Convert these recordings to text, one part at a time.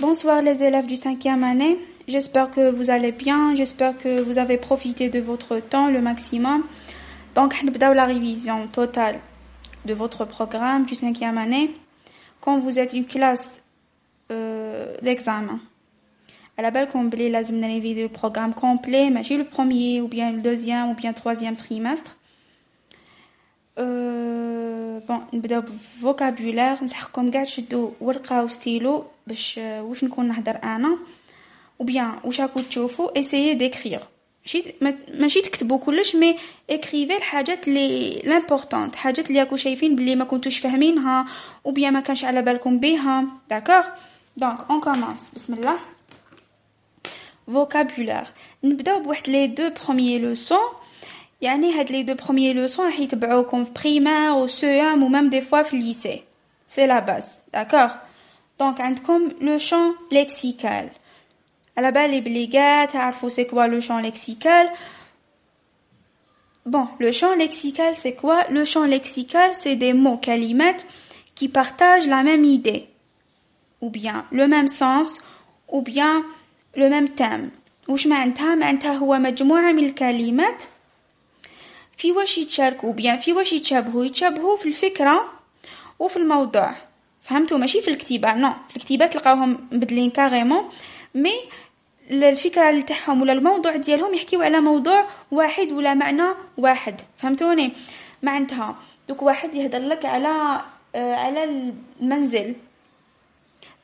Bonsoir les élèves du 5e année. J'espère que vous allez bien. J'espère que vous avez profité de votre temps le maximum. Donc, on va la révision totale de votre programme du 5e année. Quand vous êtes une classe d'examen, à la belle complet, لازم réviser le programme complet, mais le premier ou bien le deuxième ou bien le troisième trimestre. Bon, نبداو بالفوكابولير. نصحكم كاع تشدوا ورقه وستيلو باش واش نكون نهضر انا وبيان واش راكم تشوفوا essayez d'écrire ماشي تكتبوا كلش مي écrivez الحاجات اللي l'importante حاجات اللي راكم شايفين باللي ما كنتوش فاهمينها وبيان ما كانش على بالكم بها داكور دونك اون كومونس بسم الله vocabulaire نبداو بواحد لي دو بروميير لوسون يعني هاد لي دو بروميير لوسون راح يتبعوكم في بريمير و سيام و ميم دي فوا في الليسي سي لا باز داكور دونك عندكم لو شون ليكسيكال على بالي بلي كاع تعرفوا سي كوا لو شون ليكسيكال bon le champ lexical c'est quoi le champ lexical c'est des mots كلمات qui partagent la même idée ou bien le même sens ou bien le même thème واش معناتها هو مجموعة من الكلمات في واش يتشاركوا بيان في واش يتشابهوا في الفكرة وفي الموضوع فهمتوا ماشي في الكتابة نو في الكتابة تلقاوهم مبدلين كاريمون مي الفكرة اللي تاعهم ولا الموضوع ديالهم يحكيو على موضوع واحد ولا معنى واحد فهمتوني معناتها دوك واحد يهضر لك على المنزل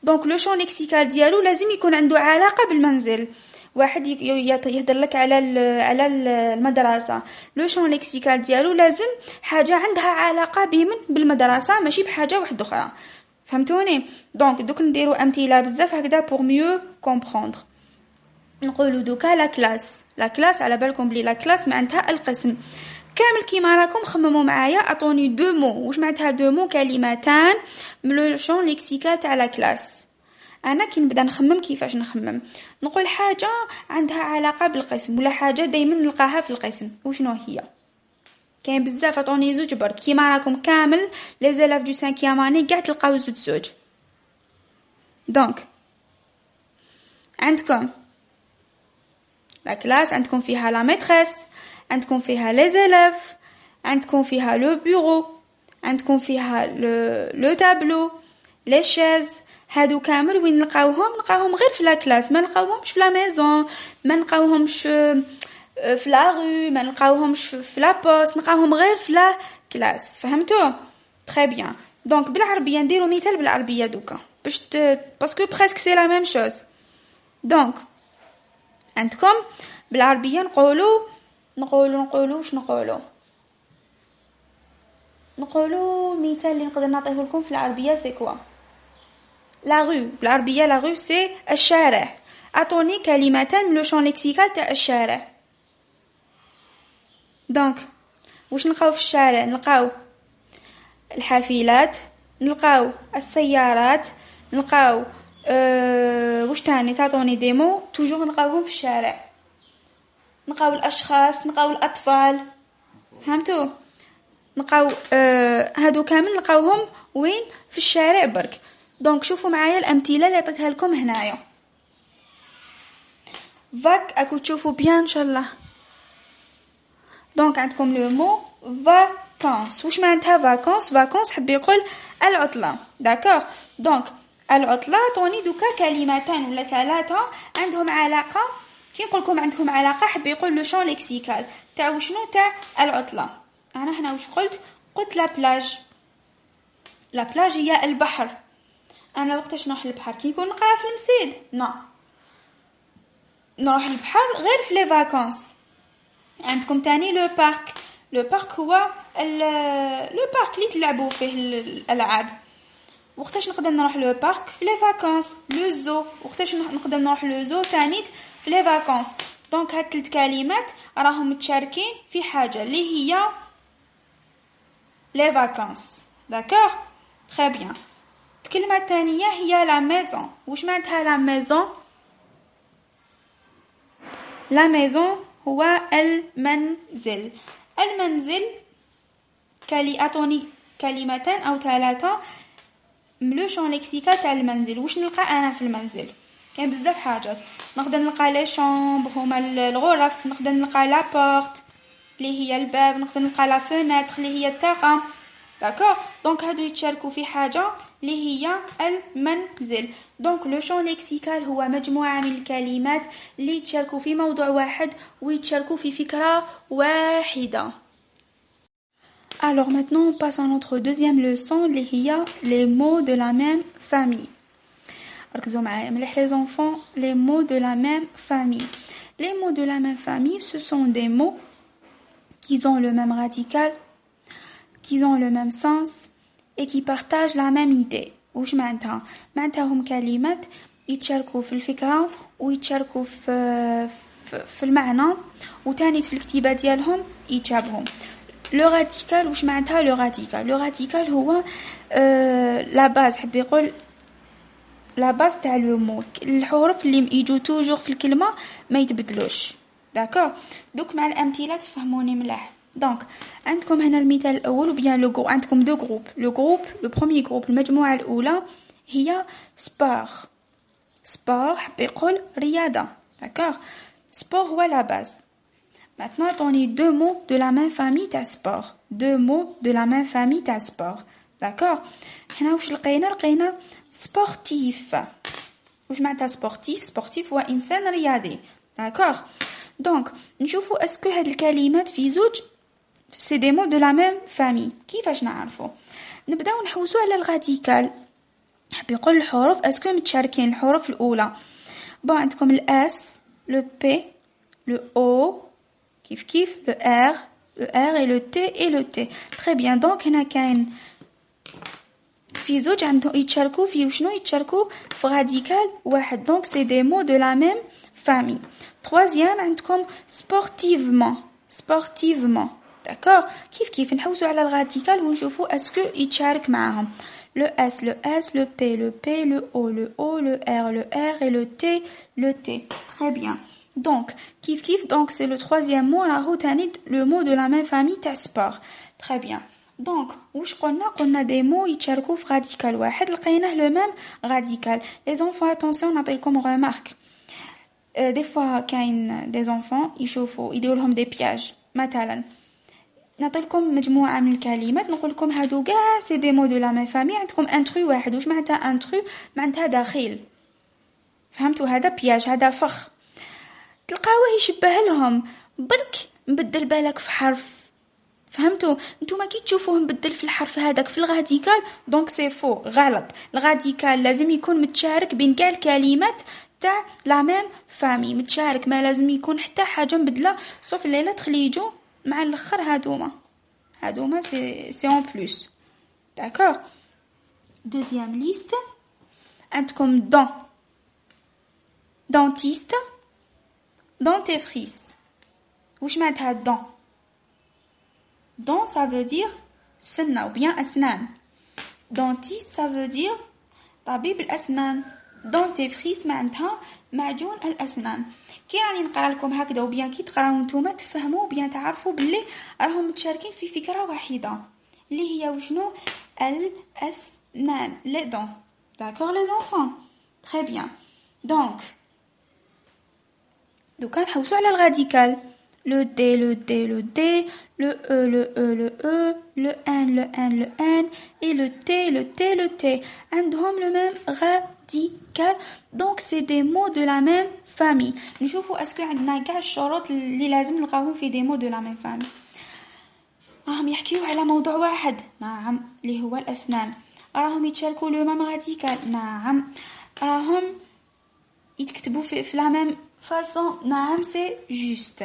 دونك لو شون ليكسيكال ديالو لازم يكون عنده علاقة بالمنزل واحد يهضر لك على المدرسة لو شون ليكسيكال ديالو لازم حاجة عندها علاقة بالمدرسة ماشي بحاجة واحدة أخرى فهمتوني دونك دوك نديرو أمثلة بزاف هكذا pour mieux comprendre نقولوا دوكا لا كلاس على بالكم بلي لا كلاس معناتها القسم كامل كيما راكم خمموا معايا اعطوني دو مو واش معناتها دو مو كلمتان من لو شون ليكسيكال تاع لا كلاس انا كي نبدا نخمم كيفاش نخمم نقول حاجه عندها علاقه بالقسم ولا حاجه دائما نلقاها في القسم وشنو هي كاين بزاف عطوني زوج برك كيما راكم كامل لي زيلاف دو 5e اني كاع تلقاو زوج دونك عندكم لا كلاس عندكم فيها لا ميتريس عندكم فيها لي زيلاف عندكم فيها لو بيرو عندكم فيها لو تابلو لي شيز هادو كامل وين نلقاوهم غير في لا كلاس ما نلقاوهمش في لا ميزون ما نلقاوهمش في لا رue ما نلقاوهمش في لا بوست نلقاوهم غير في لا كلاس فهمتوا تري بيان دونك بالعربيه نديرو مثال بالعربيه دوكا باش باسكو بريسك سي لا ميم شوز دونك عندكم بالعربيه نقولوا واش نقولوا مثال اللي نقدر نعطيه لكم في العربيه سي كوا لا رue بالعربيه لا rue سي الشارع اعطوني كلمتان من لو شون ليكسيكال تاع الشارع دونك واش نلقاو في الشارع نلقاو الحافلات نلقاو السيارات نلقاو واش تاني تعطوني ديمو توجور نلقاوهم في الشارع نلقاو الاشخاص نلقاو الاطفال فهمتوا نلقاو هادو كامل نلقاوهم وين في الشارع برك دونك شوفوا معايا الامثله اللي عطيتها لكم هنايا فاك اكو تشوفوا بيان ان شاء الله دونك عندكم لو مو فاكانس واش معناتها فاكانس حب يقول العطله داكوغ دونك العطله عطوني دوكا كلمتان ولا ثلاثه عندهم علاقه كي نقول لكم عندهم علاقه حب يقول لو شون ليكسيكال تاع شنو تاع العطله انا هنا واش قلت لا بلاج هي البحر انا وقتاش نروح للبحر كي نكون نقرا في المسيد نروح للبحر غير في لي فاكانس عندكم تاني لو بارك هو لو بارك اللي تلعبوا فيه الالعاب وقتاش نقدر نروح لو بارك في لي فاكانس لو زو وقتاش نقدر نروح لو زو تاني في لي فاكانس دونك هاد 3 كلمات راهم متشاركين في حاجه اللي هي لي فاكانس داكوغ تري بيان الكلمه الثانيه هي لا ميزون واش معناتها لا ميزون هو المنزل اعطوني كلمتان او 3 لو شون ليكسيكال تاع المنزل واش نلقى انا في المنزل؟ كاين بزاف حاجات، نقدر نلقى لي شامبر هما الغرف، نقدر نلقى لا بورت اللي هي الباب، نقدر نلقى لا فيناتر اللي هي الطاقه. داكور، دونك هادو يتشاركوا في حاجه اللي هي المنزل. دونك لو شون ليكسيكال هو مجموعه من الكلمات اللي يتشاركوا في موضوع واحد ويتشاركوا في فكره واحده. Alors maintenant, on passe à notre deuxième leçon, les mots de la même famille. Les enfants, les mots de la même famille. Les mots de la même famille, ce sont des mots qui ont le même radical, qui ont le même sens et qui partagent la même idée. وش معناتها؟ معناتها هم كلمات يتشاركوا في الفكرة ويتشاركوا في المعنى وتاني في الكتابة ديالهم يتشابهوا. لو راديكال واش معناتها؟ لو راديكال هو لا باز، حب يقول لا باز تاع لو مو، الحروف اللي يجوا توجور في الكلمه ما يتبدلوش. داكور، دوك مع الامثله تفهموني ملاح. دونك عندكم هنا المثال الاول وبيان لو عندكم دو جروب. لو بروميير جروب المجموعه الاولى هي سبور حب يقول رياضه. داكور، سبور هو لا باز. Maintenant, attendez deux mots de la même famille تاع sport. Deux mots de la même famille تاع sport. D'accord? هنا واش لقينا sportif. واش معناتها sportif هو إنسان رياضي. D'accord? Donc, نشوفوا اسكو هاد الكلمات في زوج c'est des mots de la même famille. كيفاش نعرفوا؟ نبداو نحوسوا على الراديكال. حب يقول الحروف اسكو متشاركين الحروف الأولى. bon عندكم الاس، le P, le O, كيف le R et le T et le T. Très bien. Donc هنا كاين في زوج عندهم يتشاركوا في وشنو يتشاركوا في راديكال واحد. Donc c'est des mots de la même famille. Troisième عندكم sportivement. D'accord. كيف نحوسوا على الراديكال ونشوفوا اسكو يتشارك معاهم. Le S, le P, le O, le R et le T. Très bien. Donc, kif, donc c'est le troisième mot, le mot de la même famille, ta sport. Très bien. Donc, وش قلنا des mots يتشاركوا في radical واحد لقيناه le même radical. Les enfants, attention, نعطيكم remarque. Des fois, كاين des enfants يديروا لهم des pièges. مثلا نعطيكم مجموعة من الكلمات نقول لكم هادو كاع c'est des mots de la même famille. عندكم un truc واحد. وش معناتها un truc؟ معناتها دخيل. فهمتوا؟ هذا بياج، هذا فخ. تلقاوه يشبه لهم برك مبدل بالك في حرف. فهمتوا؟ نتوما كي تشوفوه مبدل في الحرف هذاك في الراديكال دونك سي فو، غلط. الراديكال لازم يكون متشارك بين كاع الكلمات تاع لا ميم فامي، متشارك، ما لازم يكون حتى حاجه مبدله صوف الليله تخلي يجوا مع الاخر. هادوما سي اون بلس. داكور. دوزيام ليست عندكم dentiste, dentifrice. وش معناتها dent؟ dent ça veut dire سنة ou bien أسنان. dentiste ça veut dire طبيب الأسنان. dentifrice معناتها معجون الأسنان. كي راني نقرا لكم هكذا وبيان كي تقراو نتوما تفهموا بيان تعرفوا باللي راهم متشاركين في فكرة واحدة اللي هي وشنو؟ الأسنان. les dents. D'accord les enfants? Très bien. Donc دوكا نحوسوا على الراديكال. le D, le E, le N et le T. عندهم le même radical. Donc c'est des mots de la même famille. نشوفوا اسكو عندنا كاع الشروط اللي لازم نلقاهم في des mots de la même famille. راهم يحكيوا على موضوع واحد، نعم، اللي هو الأسنان. راهم يتشاركوا le même radical، نعم. راهم يتكتبوا في la même façon، نعم، c'est juste.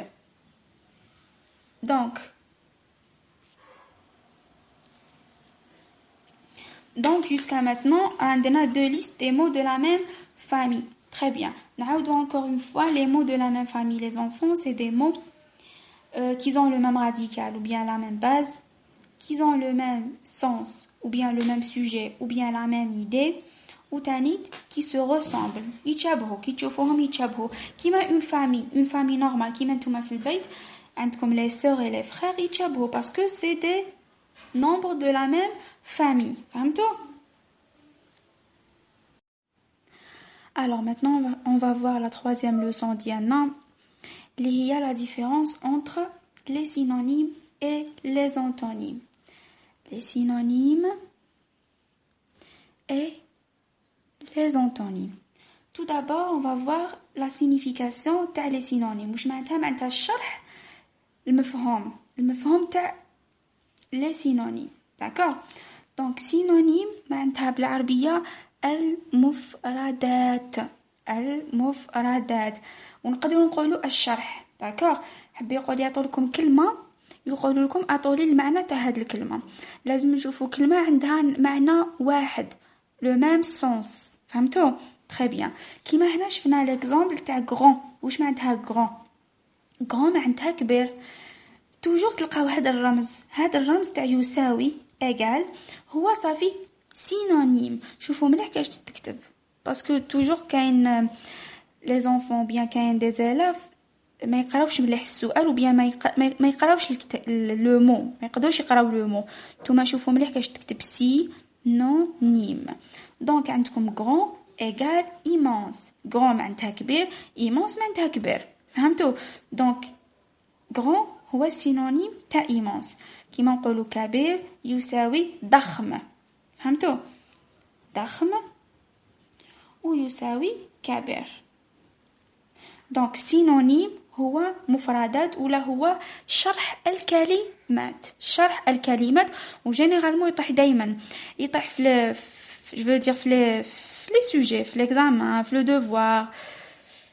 Donc jusqu'à maintenant, on a deux listes des mots de la même famille. Très bien. نعاودوا encore une fois les mots de la même famille. Les enfants, c'est des mots qui ont le même radical ou bien la même base, qui ont le même sens ou bien le même sujet ou bien la même idée. ou تانيت qui se ressemblent يتشابهوا كي تشوفوهم يتشابهوا كيما une famille normale كيما نتوما في البيت عندكم les sœurs et les frères يتشابهوا parce que c'est des nombres de la même famille. فهمتوا؟ Alors maintenant, on va voir la troisième leçon d'Yanna. Il y a la différence entre les synonymes et les antonymes. Les synonymes et les antonymes. Tout d'abord, on va voir la signification des synonymes. وش معناتها معناتها الشرح المفهوم تاع les synonymes. D'accord? Donc synonyme معناتها بالعربية المفردات ونقدروا نقولوا الشرح. D'accord? حبي يقول يعطوا لكم كلمة يقولوا لكم اعطوا لي المعنى تاع هذه الكلمة. لازم نشوفوا كلمة عندها معنى واحد. Le même sens. فهمتوا؟ Très bien. كيما هنا شفنا l'exemple تاع grand. وش معناتها grand معناتها كبير. توجور تلقاو هذا الرمز تاع يساوي égal هو صافي synonyme. شوفوا مليح كاش تكتب باسكو توجور كاين les enfants bien كاين des élèves ما يقراوش مليح السؤال وبيان ما يقراوش لو مو ما يقدروش يقراو لو مو. نتوما شوفوا مليح كاش تكتب synonyme. دونك عندكم grand égal immense. grand معناتها كبير immense معناتها كبير. فهمتوا؟ دونك grand هو synonyme تاع immense. كيما نقولوا كبير يساوي ضخم. فهمتوا؟ ضخم ويساوي كبير. دونك synonyme هو مفردات ولا هو شرح الكلمات وجينيرالمون يطيح في je veux dire في les sujets في l'examen في le devoir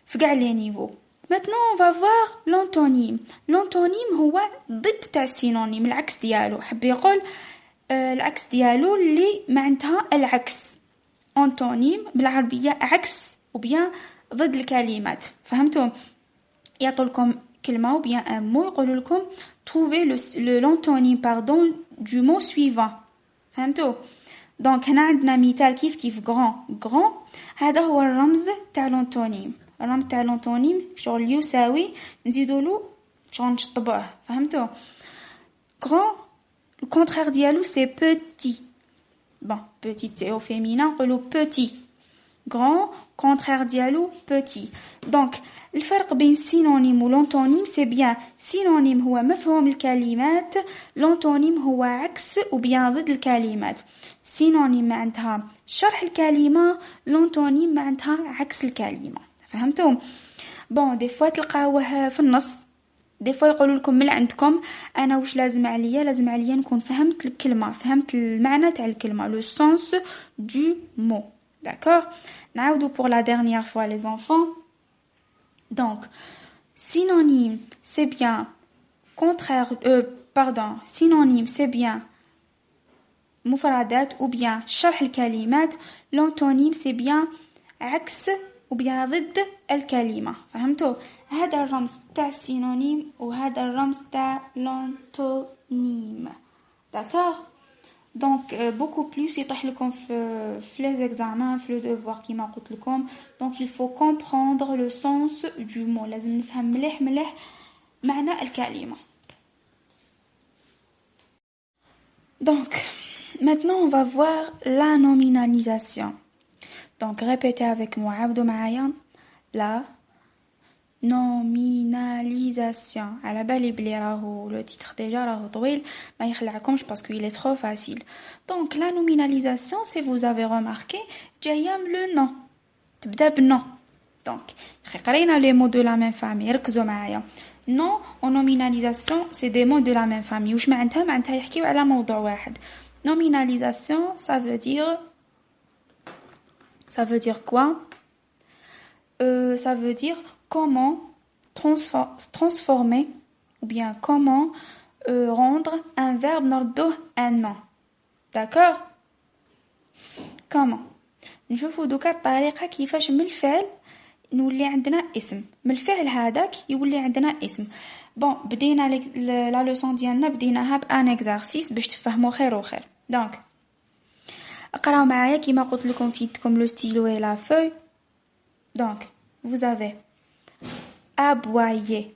في كاع les niveaux. Maintenant on va voir l'antonyme. L'antonyme هو ضد تاع synonyme العكس ديالو. حب يقول العكس ديالو اللي معناتها العكس. antonyme بالعربية عكس وبيان ضد الكلمات. فهمتوا؟ يعطوا لكم كلمة وبيان un mot يقولوا لكم trouver l'antonyme du mot suivant. فهمتوا؟ دونك هنا عندنا مثال كيف grand هذا هو الرمز تاع l'antonyme. الرمز تاع l'antonyme شغل يساوي نزيدولو شغل نشطبوه. فهمتوا؟ grand le contraire ديالو c'est petit. Bon, petit c'est au féminin نقولوا petit. grand contraire ديالو petit. Donc الفرق بين synonyme و l'antonyme c'est bien synonyme هو مفهوم الكلمات l'antonyme هو عكس وبيان ضد الكلمات. synonyme معناتها شرح الكلمة l'antonyme معناتها عكس الكلمة. فهمتوا؟ bon des fois تلقاوه في النص. des fois يقولوا لكم من عندكم انا واش لازم عليا نكون فهمت الكلمة فهمت المعنى تاع الكلمة le sens du mot. D'accord? نعاودو pour la dernière fois les enfants. Donc synonyme c'est bien synonyme c'est bien مفردات ou bien شرح الكلمات. l'antonyme c'est bien عكس ou bien ضد الكلمة. فهمتوا؟ هذا الرمز تاع synonyme وهذا الرمز تاع l'antonyme. D'accord? Donc beaucoup plus يطيح لكم في les examens في le devoir كيما قلت لكم. Donc il faut comprendre le sens du mot. لازم نفهم مليح معنى الكلمة. Donc maintenant on va voir la nominalisation. Donc répétez avec moi عاودوا معايا la nominalisation. على بالي بلي راهو le titre déjà راهو طويل ما يخلعكمش parce qu'il est trop facile. Donc la nominalisation si vous avez remarqué جايه le nom تبدا بالnom. Donc قرينا les mots de la même famille. ركزوا معايا. nom و nominalisation c'est des mots de la même famille. وش معناتها يحكيو على موضوع واحد. nominalisation ça veut dire quoi? Ça veut dire comment transformer ou bien comment rendre un verbe نردوه un nom. D'accord? comment نشوفوا دوكا الطريقة كيفاش من الفعل نولي عندنا اسم من الفعل هذاك يولي عندنا اسم. بون بدينا لا لوسون ديالنا بديناها بان اكزارسيس باش تفهموا خير وخير. دونك اقراو معايا كيما قلت لكم في يدكم لو ستيلو et la feuille. Donc vous avez aboyer.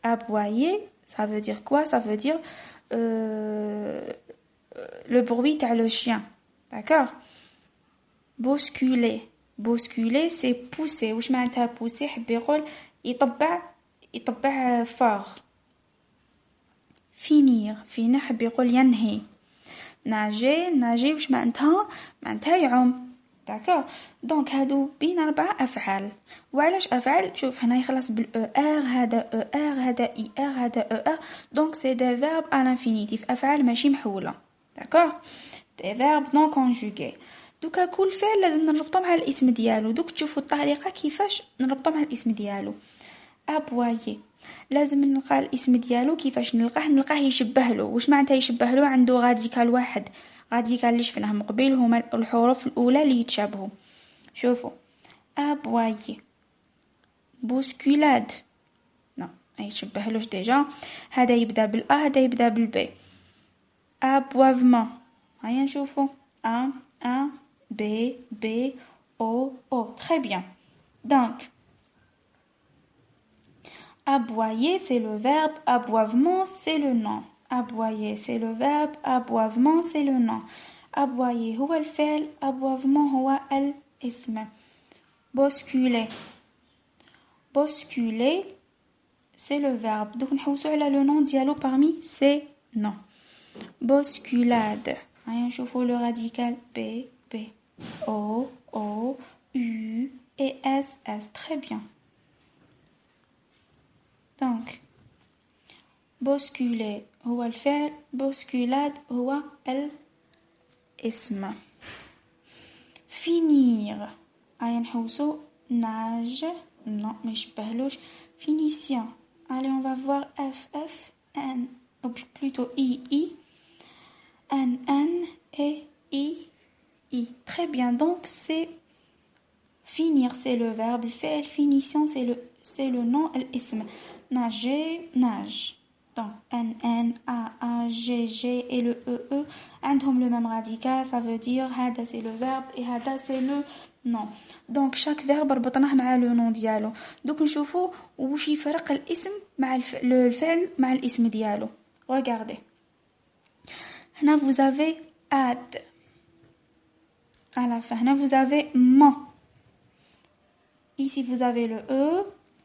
Aboyer, ça veut dire quoi? Ça veut dire le bruit تاع le chien. D'accord? Bousculer. bousculer c'est pousser. واش معناتها pousser حب يقول يطبع فاغ. finir حب يقول ينهي. nager واش معناتها يعوم. داكور. دونك هادو بين 4 افعال. وعلاش افعال؟ شوف هنا يخلص بالاو ار، هذا او ار، هذا اي ار، هذا او ار. دونك سي دي فيرب à l'infinitif، افعال ماشي محوله. داكور. دي فيرب نون كونجوغي. دوكا كل فعل لازم نربطه مع الاسم ديالو. دوك تشوفوا الطريقه كيفاش نربطه مع الاسم ديالو. ابوايي لازم نلقى الاسم ديالو. كيفاش نلقاه يشبه له. واش معناتها يشبه له؟ عنده راديكال واحد. راديكال اللي شفناه مقبل هما الحروف الاولى اللي يتشابهوا. شوفوا ابوايي، بوسكولاد لا ما يشبهلوش ديجا. هذا يبدا بالا، هذا يبدا بالبي. ابوافمون هيا نشوفوا A B B O O. Très bien. Donc aboyer c'est le verbe, aboiement c'est le nom. aboyer c'est le verbe, aboiement c'est le nom. aboyer هو الفعل، aboiement هو الاسم. bousculer c'est le verbe. Donc نحوسوا على le nom ديالو parmi ces noms. bousculade هيا نشوفوا le radical B B O O U et S S. Très bien. Donc bousculer هو الفعل، bousculade هو الاسم. finir هيا نحوسوا nage non ما يشبهلوش. finition allez on va voir F F N ou plutôt I I N N et I. Très bien. Donc c'est finir c'est le verbe, le fi'l. Finition c'est le nom, l'ism. Nager, nage. Donc N N A A G G et le E عندهم le même radical, ça veut dire هذا c'est le verbe et هذا c'est le nom. Donc chaque verbe ربطناه مع le nom ديالو. دوك نشوفوا واش يفرق الاسم مع الفعل مع الاسم ديالو. Regardez. هنا vous avez ad. À la fin, هنا vous avez man. Ici vous avez le e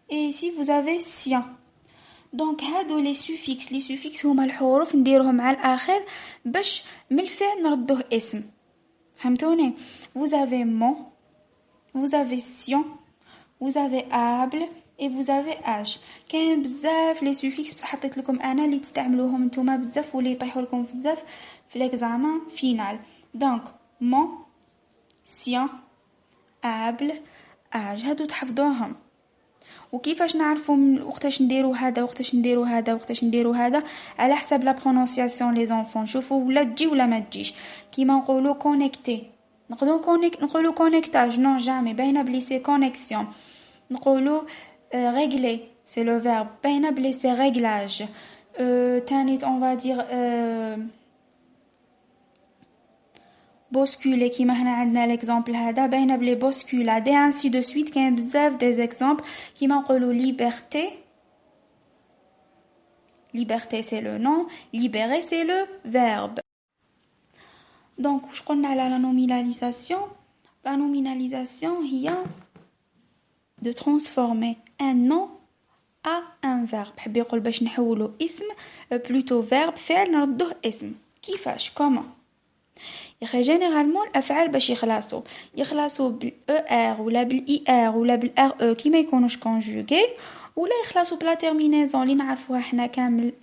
et ici vous avez sien. Donc هادو les suffixes هما الحروف نديروهم مع الآخر باش من الفعل نردوه اسم. فهمتوني؟ vous avez mon, vous avez sien, vous avez able et vous avez âge. كاين بزاف les suffixes بصح حطيت لكم انا اللي تستعملوهم نتوما بزاف واللي يطيحوا لكم بزاف في l'examen final. Donc mon, sien, able, âge. هادو تحفظوهم. وكيفاش نعرفوا وقتاش نديروا هذا وقتاش نديروا هذا وقتاش نديروا هذا؟ على حسب لا برونونسياسيون لي زونفون. شوفوا ولا تجي ولا ما تجيش. كيما نقولوا كونيكتي نقولوا كونيكتاج نو جامي باينه بلي سي كونيكسيون. نقولوا ريغلي سي لو فيرب باينه بلي سي ريغلاج. تاني اون فا دير bousculer كيما هنا عندنا l'exemple هذا باينه بلي bousculade et ainsi de suite. كاين بزاف des exemples كيما نقولوا liberté c'est le nom, libérer c'est le verbe. donc واش قلنا على la nominalisation هي de transformer un nom à un verbe. حب يقول باش نحولوا اسم plutôt verbe فعل نردوه اسم. كيفاش comment؟ يخي جينيرالمون الافعال باش يخلصوا بالاو ار ولا بالاي ار ولا بالار او كي ما يكونوش كونجوغي، ولا يخلصوا بلا تيرمينيزون اللي نعرفوها حنا كامل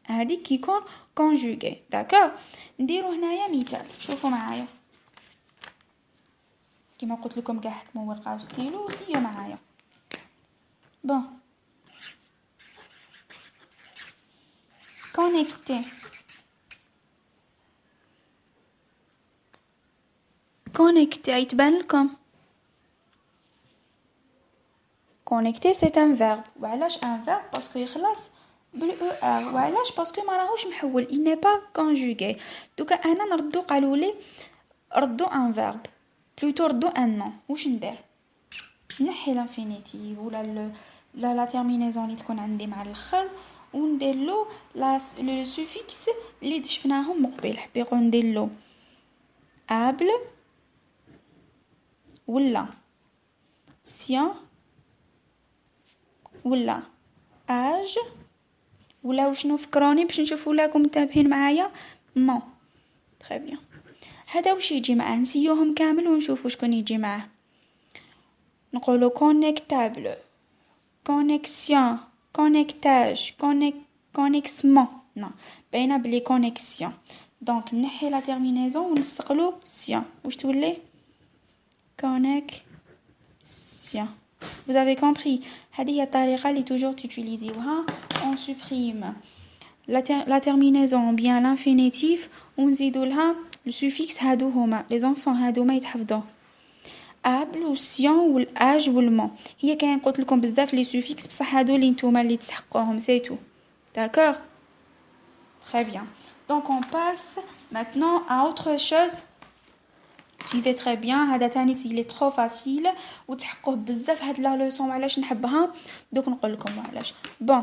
هذيك كي يكون كونجوغي. داكور. نديرو هنايا مثال. شوفوا معايا كيما قلت لكم كاع حكموا ورقه وستيلو وسيو معايا. بون كونيكتي يتبان لكم كونيكتي سي ان فيرب. وعلاش ان فيرب؟ باسكو يخلص بالاو ار. وعلاش؟ باسكو ما راهوش محول il n'est pas conjugué. دوكا انا نردو قالوا لي ردو ان فيرب بلوتو ردو ان نون. واش ندير؟ نحي لانفينيتيف ولا لا تيرمينيزون اللي تكون عندي مع الاخر وندير له لو سوفيكس اللي شفناهم مقبل. حبي يقول ندير له able ولا sien ولا âge ولا وشنو فكروني باش نشوفوا لكم متابعين معايا non très bien هذا وش يجي معاه نسيوهم كامل ونشوفوا شكون يجي معاه نقولوا connectable connexion connectage connexement non باينه بلي connexion دونك نحي لا terminaison ونستقلو sien واش تولي connexion vous avez compris هذه هي الطريقه اللي toujours تutiliزيوها on supprime la terminaison bien l'infinitif ونزيدوا لها le suffixe هادو هما les enfants هادو ما يتحفظوا able والسيون والاج والمون هي كاين قلت لكم بزاف لي سوفيكس بصح هادو اللي نتوما اللي تسحقوهم سي تو d'accord très bien donc on passe maintenant à autre chose suivez très bien هذا تاني il est trop facile وتحقوه بزاف هاد لا لوسون علاش نحبها دوك نقول لكم علاش bon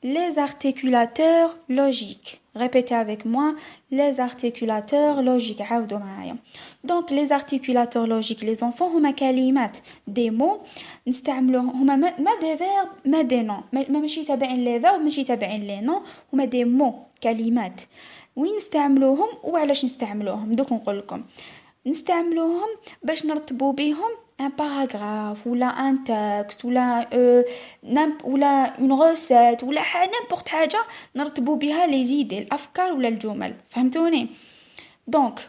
les articulateurs logiques répétez avec moi les articulateurs logiques عاودوا معايا donc les articulateurs logiques les enfants هما كلمات des mots نستعملوهم هما ما des verbes ما des noms ماشي تابعين les verbes ماشي تابعين les noms هما des mots كلمات وين نستعملوهم وعلاش نستعملوهم دوك نقول لكم نستعملوهم باش نرتبوا بهم un paragraphe ou un texte ou une recette ou n'importe حاجة نرتبوا بها les idées الأفكار ولا الجمل فهمتوني دونك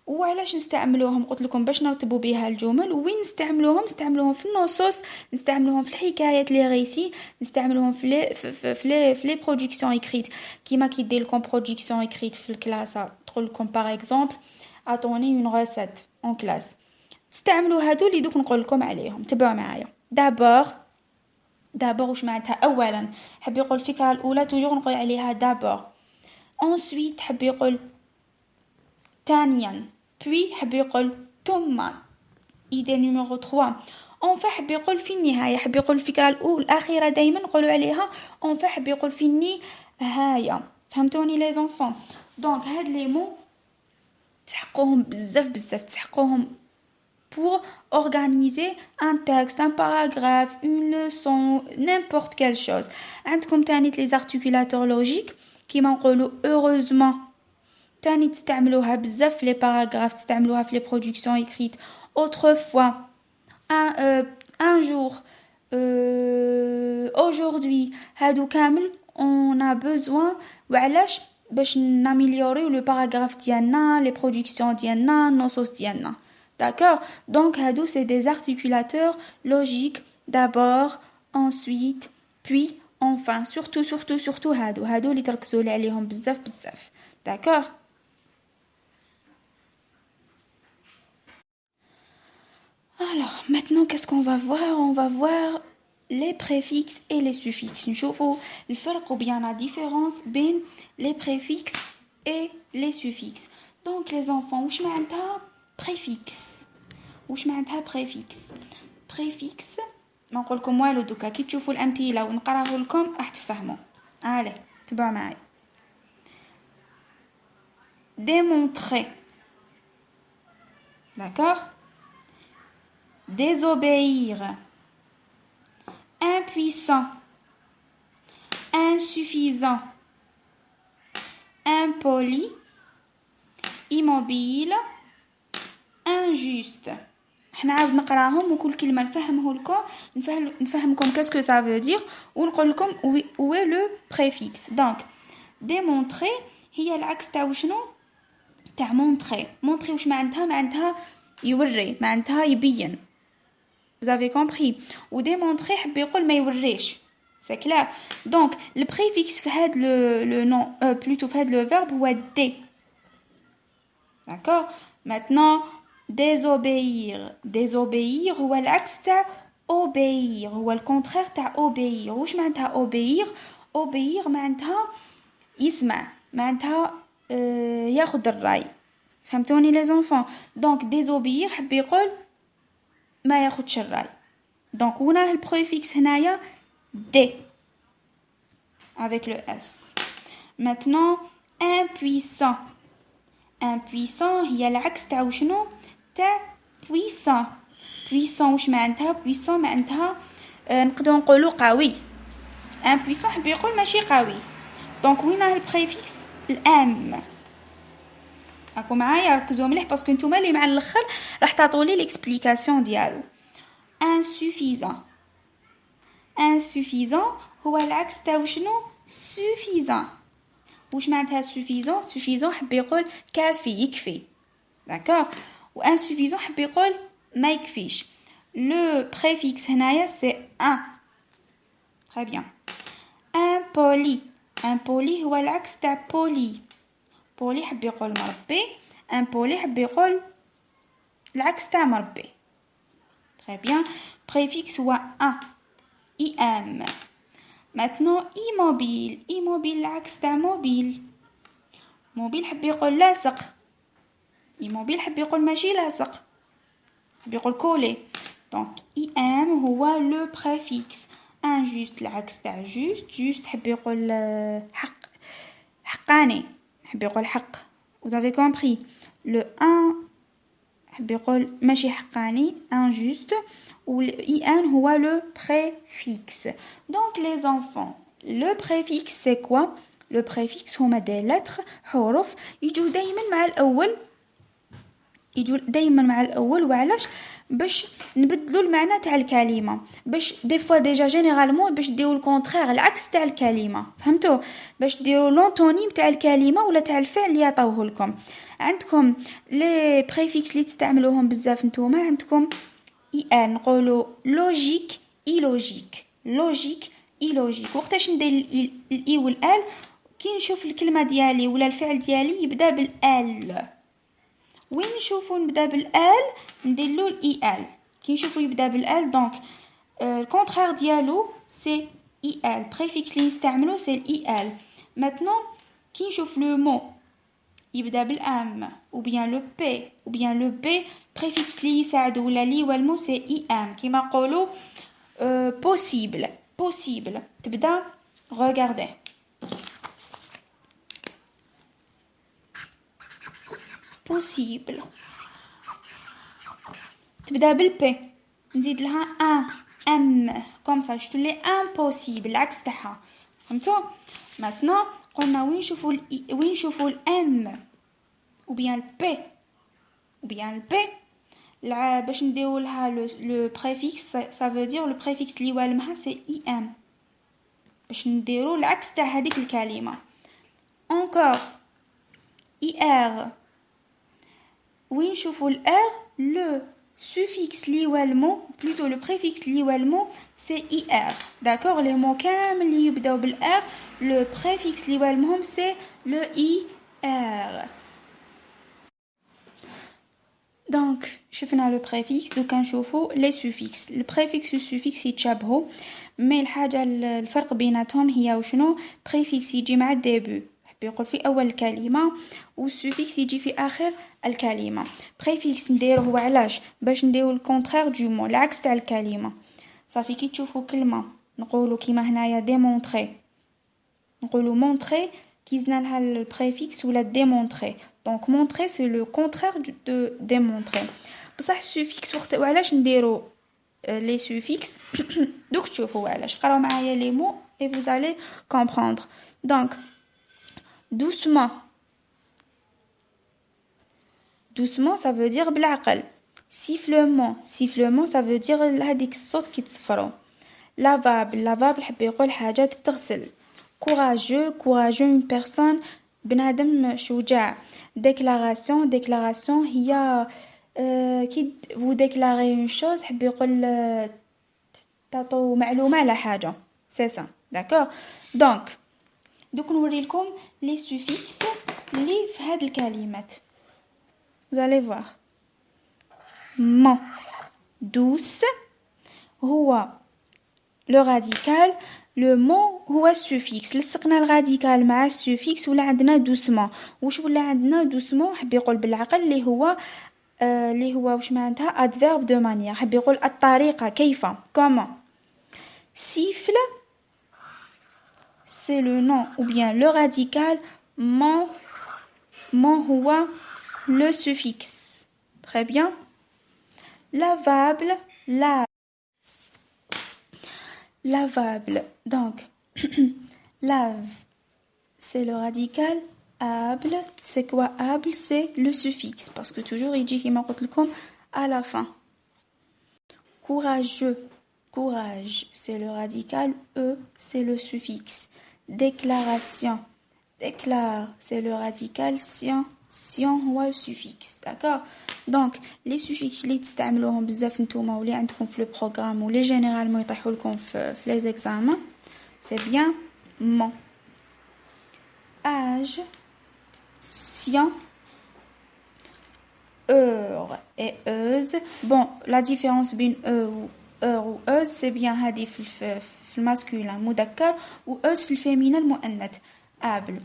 وعلاش نستعملوهم قلت لكم باش نرتبوا بها الجمل وين نستعملوهم في النصوص نستعملوهم في الحكايات لي ريسي نستعملوهم في لي برودكسيون écrites كيما كيدير لكم برودكسيون écrite في الكلاسة تقول لكم par exemple attendez une recette en classe استعملوا هادو اللي دوك نقول لكم عليهم تبعوا معايا دابور واش معناتها اولا حب يقول الفكره الاولى توجور نقول عليها دابور ensuite حب يقول ثانيا puis حب يقول ثم idée numéro 3 enfin حب يقول في النهايه حب يقول الفكره الاخيره دائما نقولوا عليها enfin حب يقول في النهايه فهمتوني لي زونفون دونك هاد لي مو تحقوهم بزاف تحقوهم pour organiser un texte, un paragraphe, une leçon, n'importe quelle chose. عندكم تاني les articulateurs logiques كيما نقولوا heureusement تاني تستعملوها بزاف في les paragraphes تستعملوها في les productions écrites autrefois un jour aujourd'hui هادو كامل on a besoin وعلاش باش ناميليوريو le paragraphe ديالنا les productions ديالنا النصوص ديالنا d'accord donc هادو c'est des articulateurs logiques d'abord ensuite puis enfin surtout هادو اللي تركزوا عليهم بزاف d'accord alors maintenant qu'est-ce qu'on va voir on va voir les préfixes et les suffixes نشوفوا الفرق ou bien la différence بين les préfixes et les suffixes donc les enfants واش معناتها préfixe واش معناتها préfixe préfixe ما نقول لكم والو دوكا كي تشوفوا الامثله ونقراه لكم راح تفهموا عليه تبعوا معايا démontrer d'accord désobéir impuissant insuffisant impoli immobile injuste احنا عاود نقراهم وكل كلمه نفهمكم qu'est-ce que ça veut dire ونقول لكم où est le préfixe donc démontrer هي العكس تاع شنو تاع montrer واش معناتها يوري معناتها يبين vous avez compris و démontrer حب يقول ما يوريش c'est clair donc le préfixe في هاد le nom plutôt في هاد le verbe هو d d'accord maintenant désobéir هو العكس تاع obéir هو الكونترير تاع obéir واش معناتها obéir معناتها يسمع معناتها ياخذ الرأي فهمتوني لي زونفون دونك désobéir حب يقول ما ياخذش الرأي دونك هنا البريفيكس هنايا d avec le s maintenant impuissant هي العكس تاع شنو تاع puissant puissant واش معناتها puissant معناتها نقدروا نقولوا قوي impuissant حب يقول ماشي قوي دونك وين راه البريفيكس الام راكم معايا ركزوا مليح باسكو نتوما اللي مع الاخر راح تعطولي ليكسبليكاسيون ديالو insuffisant insuffisant هو العكس تاع شنو suffisant واش معناتها suffisant suffisant حب يقول كافي يكفي داكور و insuffisant حب يقول ما يكفيش لو بريفيكس هنايا سي ان très bien impoli impoli هو العكس تاع poli poli حب يقول مربي impoli حب يقول العكس تاع مربي très bien préfixe هو un im maintenant immobile immobile العكس تاع موبيل موبيل حب يقول لاصق immobile حب يقول ماشي لاصق حب يقول كولي دونك im هو لو بريفيكس injuste العكس تاع juste حب يقول حقاني حب يقول حق vous avez compris le un حب يقول ماشي حقاني injuste و in هو le préfixe donc les enfants le préfixe c'est quoi le préfixe هما des lettres حروف يجوا دايما مع الاول وعلاش باش نبدلوا المعنى تاع الكلمه باش دي فوا ديجا جينيرالمون باش ديروا الكونترير العكس تاع الكلمه فهمتوا باش ديروا لونتونيم تاع الكلمه ولا تاع الفعل اللي يعطوه لكم عندكم لي بريفيكس اللي تستعملوهم بزاف نتوما عندكم ان نقولوا لوجيك ايلوجيك لوجيك ايلوجيك وقتاش ندير الاي والال كي نشوف الكلمه ديالي ولا الفعل ديالي يبدا بالال وين نشوفوا نبدا بالال نديرلو الاي ال كي نشوفوا يبدا بالال دونك الكونترير ديالو سي اي ال بريفيكس اللي نستعملو سي الاي ال maintenant كي نشوف لو مو يبدا بالام ou bien le p ou bien le b préfixe اللي يساعدو ولا لي والمو سي اي ام كيما نقولوا possible possible تبدا regardez possible تبدا بالبي نزيد لها ان ام كوم سا شفتوا لي impossible العكس تاعها فهمتوا maintenant قلنا وين نشوفوا الام ou bien le p ou bien le p باش نديروا لها لو بريفيكس ça veut dire le préfixe اللي والمها سي اي ام باش نديروا العكس تاع هذيك الكلمه encore ir وين نشوفوا الار لو suffix لي والمو plutôt le préfixe لي والمو سي اي ار داكور لي مو كامل اللي يبداو بالار لو préfixe لي والمهم سي لو اي ار دونك شفنا لو préfixe دوكا نشوفوا لي suffix le préfixe و suffix يتشابهوا مي الحاجه الفرق بيناتهم هي وشنو préfixe يجي مع الديبو بيقول في اول الكلمه والسوفيكس يجي في اخر الكلمه بريفيكس نديروه هو علاش باش نديرو الكونترير دو مو العكس تاع الكلمه صافي كي تشوفوا كلمه نقولوا كيما هنايا ديمونطري نقولوا مونطري كي زدنا لها البريفيكس ولا ديمونطري دونك مونطري سي لو كونترير دو ديمونطري بصح السوفيكس وقت وعلاش نديرو لي سوفيكس دوك تشوفوا علاش قراو معايا لي مو et vous allez comprendre donc doucement doucement ça veut dire بالعقل sifflement sifflement ça veut dire هذيك الصوت كي تصفروا lavable حب يقول حاجه تغسل courageux une personne بنادم شجاع déclaration هي كي vous déclarez une chose حب يقول تعطوا معلومه على حاجه c'est ça d'accord donc دوك نوري لكم لي سوفيكس اللي في هاد الكلمات vous allez voir mon douce هو لو راديكال لو مون هو السوفيكس لصقنا الراديكال مع السوفيكس ولا عندنا دوسمون واش ولا عندنا دوسمون حب يقول بالعقل اللي هو واش معناتها ادفيرب دو مانيير حب يقول الطريقه كيف كومون سيفل c'est le nom ou bien le radical mon هو le suffixe très bien lavable, lavable. Donc, lave, c'est le radical. Able, c'est quoi able? C'est le suffixe. Parce que toujours, il dit qu'il m'a comme à la fin. Courageux, courage, c'est le radical. E, c'est le suffixe. Déclaration, déclare, c'est le radical. Sion, هو le suffixe. D'accord? Donc, les suffixes اللي تستعملوهم بزاف نتوما ولي عندكم في le programme ولي généralement يطيحوا لكم في les examens, c'est bien mon. Âge, sien, heure et heuse. Bon, la différence entre heure ou heuse, c'est bien هذه في الماسكولين مذكر و heuse في الفيمينين المؤنث able.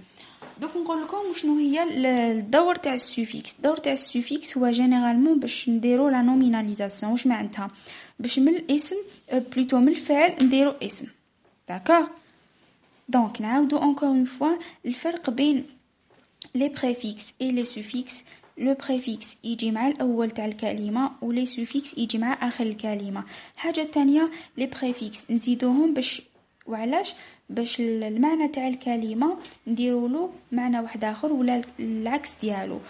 دوك نقول لكم شنو هي الدور تاع السوفيكس. الدور تاع السوفيكس هو جينيرالمون باش نديرو لا نوميناليزاسيون. واش معناتها؟ باش من الاسم بلوتو من الفعل نديرو اسم. داكوغ. دونك نعاودو encore une fois الفرق بين les préfixes et les suffixes. le préfixe يجي مع الاول تاع الكلمه و les suffixes يجي مع اخر الكلمه. حاجه تانية les préfixes نزيدوهم باش وعلاش؟ باش المعنى تاع الكلمه نديروا له معنى واحد اخر ولا العكس ديالو.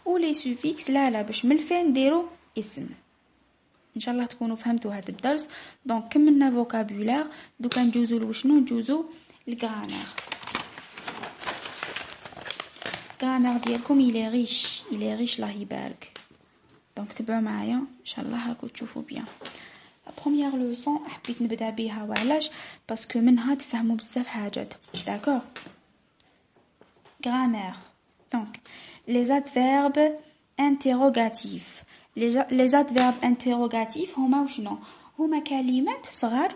و لي سوفيكس لا باش من الفعل نديروا اسم. ان شاء الله تكونوا فهمتوا هذا الدرس. دونك كملنا فوكابولير. دوكا نجوزوا لوشنو نجوزوا الغرامير. الغرامير ديالكم إلي ريش الله يبارك. دونك تبعوا معايا ان شاء الله هاكو تشوفوا بيان. بروميير لوسون حبيت نبدا بها وعلاش؟ باسكو منها تفهموا بزاف حاجات. داكور. غرامير. دونك les adverbes interrogatifs. les adverbes interrogatifs هما وشنو؟ هما كلمات صغار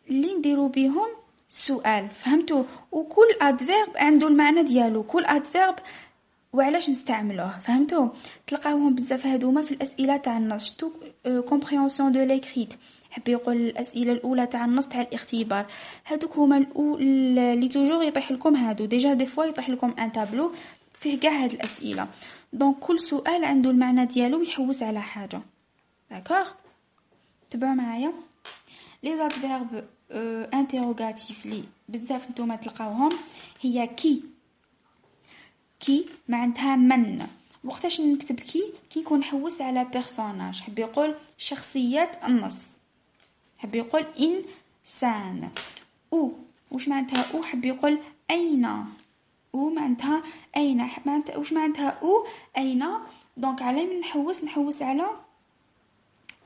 اللي نديرو بهم سؤال. فهمتوا؟ وكل adverb عنده المعنى ديالو. كل adverb وعلاش نستعملوه. فهمتوا؟ تلقاوهم بزاف هادوما في الاسئله تاع النص. تو كومبريهنسيون دو ليكريت. حب يقول الاسئله الاولى تاع النص تاع الاختبار. هادوك هما اللي توجور يطيح لكم هادو. ديجا دي فوا يطيح لكم ان تابلو فيه كاع هاد الاسئله. دونك كل سؤال عنده المعنى ديالو ويحوس على حاجه. داكوغ. تبعوا معايا. لي زادفيرب انتيروغاتيف لي بزاف نتوما تلقاوهم هي كي معناتها من. وقتاش نكتب كي يكون نحوس على بيرسوناج. حب يقول شخصيات النص. حب يقول انسان. واش معناتها حب يقول اين. معناتها اين. معناتها واش معناتها اين. دونك على من نحوس على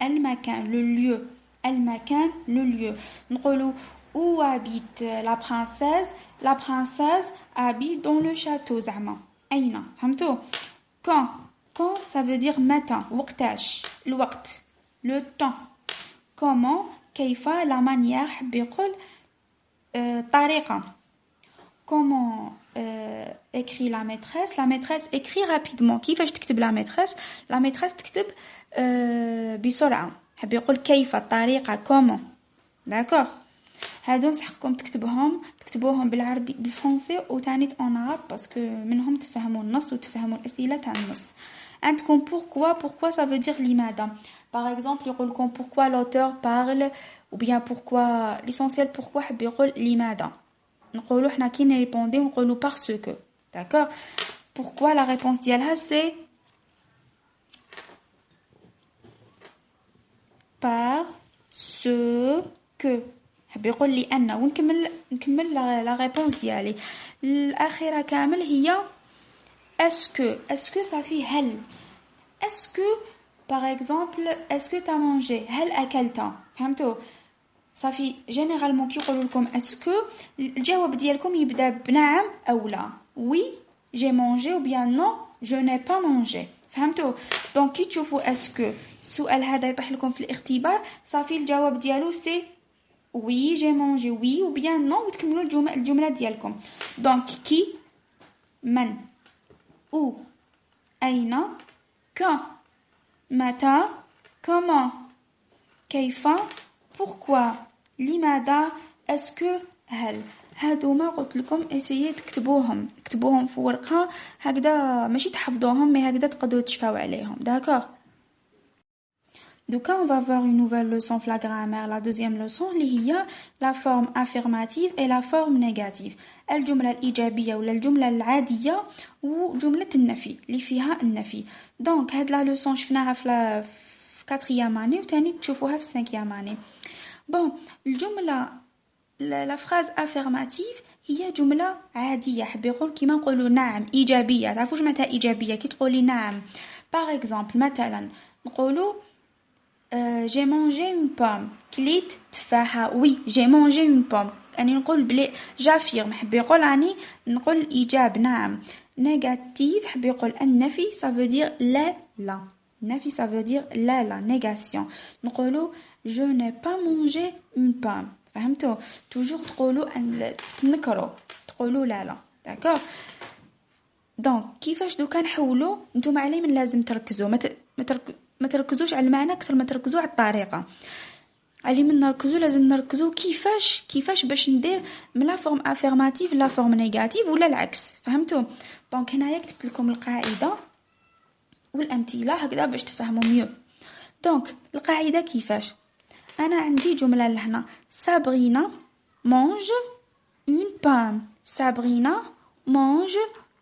المكان لو ليو. المكان لو ليو. نقولوا où habite la princesse habite dans le château. زعما أين. فهمتوا؟ quand ça veut dire متى. وقتاش. الوقت. le temps. comment. كيف. la manière. حب يقول طريقة. comment écrit la maîtresse écrit rapidement. كيفاش تكتب la maîtresse تكتب بسرعة. حب يقول كيف. الطريقة. comment. داكوغ. هادو نصحكم تكتبوهم بالعربي بالفرنسي وتاني اون عرب باسكو منهم تفهموا النص وتفهموا الاسئله تاع النص. عندكم pourquoi ça veut dire لماذا. par exemple يقول لكم pourquoi l'auteur parle ou bien pourquoi l'essentiel pourquoi حب يقول لماذا. نقولوا حنا كي نريبوندي نقولوا parce que. d'accord. pourquoi la réponse ديالها c'est parce que. حب يقول لي أنا. ونكمل لا ريبونس ديالي. الأخيرة كامل هي اسكو صافي هل. اسكو باغ اكزومبل اسكو تا مانجي. هل أكلت. فهمتوا؟ صافي جينيرالمون كي يقولوا لكم اسكو الجواب ديالكم يبدا بنعم او لا. وي جي مانجي او بيان نو جو ني با مانجي. فهمتوا؟ دونك كي تشوفوا اسكو السؤال هذا يطيح لكم في الاختبار صافي الجواب ديالو سي oui j'ai mangé oui ou bien non وتكملوا الجملة ديالكم. donc كي من où أين quand متى comment كيف pourquoi لماذا est-ce que هل. هادو ما قلت لكم اسيي تكتبوهم في ورقة هكذا ماشي تحفظوهم مي هكذا تقدروا تشفاو عليهم. داكوغ. Donc, on va voir une nouvelle leçon de la grammaire, la deuxième leçon, اللي هي la forme affirmative et la forme négative. الجملة الإيجابية ولا الجملة العادية وجملة النفي اللي فيها النفي. Donc, هاد la leçon شفناها في 4e année وتاني تشوفوها في 5e année. Bon, الجملة la phrase affirmative هي جملة عادية، حب يقول كيما نقولوا نعم إيجابية. تعرفوا معناتها إيجابية؟ كي تقولي نعم par exemple مثلا نقولوا j'ai mangé une pomme. كليت تفاحة. oui j'ai mangé une pomme. أني نقول بلي j'affirme حب يقول أني نقول إيجاب نعم. négatif حب يقول النفي ça veut dire لا. النفي ça veut dire لا négation. نقولوا je n'ai pas mangé une pomme. فهمتوا؟ toujours تقولوا تنكروا تقولوا لا d'accord. دونك كيفاش دوكا نحولوا نتوما علي من لازم تركزوا ما تركزوش على المعنى اكثر ما تركزوا على الطريقه. علي من نركزوا لازم نركزوا كيفاش باش ندير من لا فورم افيرماتيف لا فورم نيجاتيف ولا العكس. فهمتوا؟ دونك هنايا كتبت لكم القاعده والامثله هكذا باش تفهموا ميو. دونك القاعده كيفاش؟ انا عندي جمله لهنا سابرينا مانج اون بام. سابرينا مانج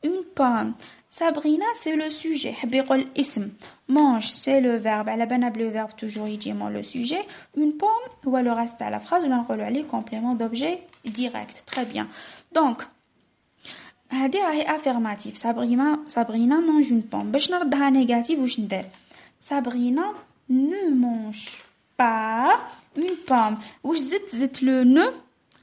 une pomme. Sabrina c'est le sujet. حب يقول اسم. mange c'est le verbe. على بالنا بلو verbe toujours يجي مع le sujet. une pomme هو le reste تاع la phrase ولا نقولوا عليه complément d'objet direct. très bien. donc هذه راهي affirmative. Sabrina mange une pomme. باش نردها négative واش ندير؟ Sabrina ne mange pas une pomme. واش زدت le ne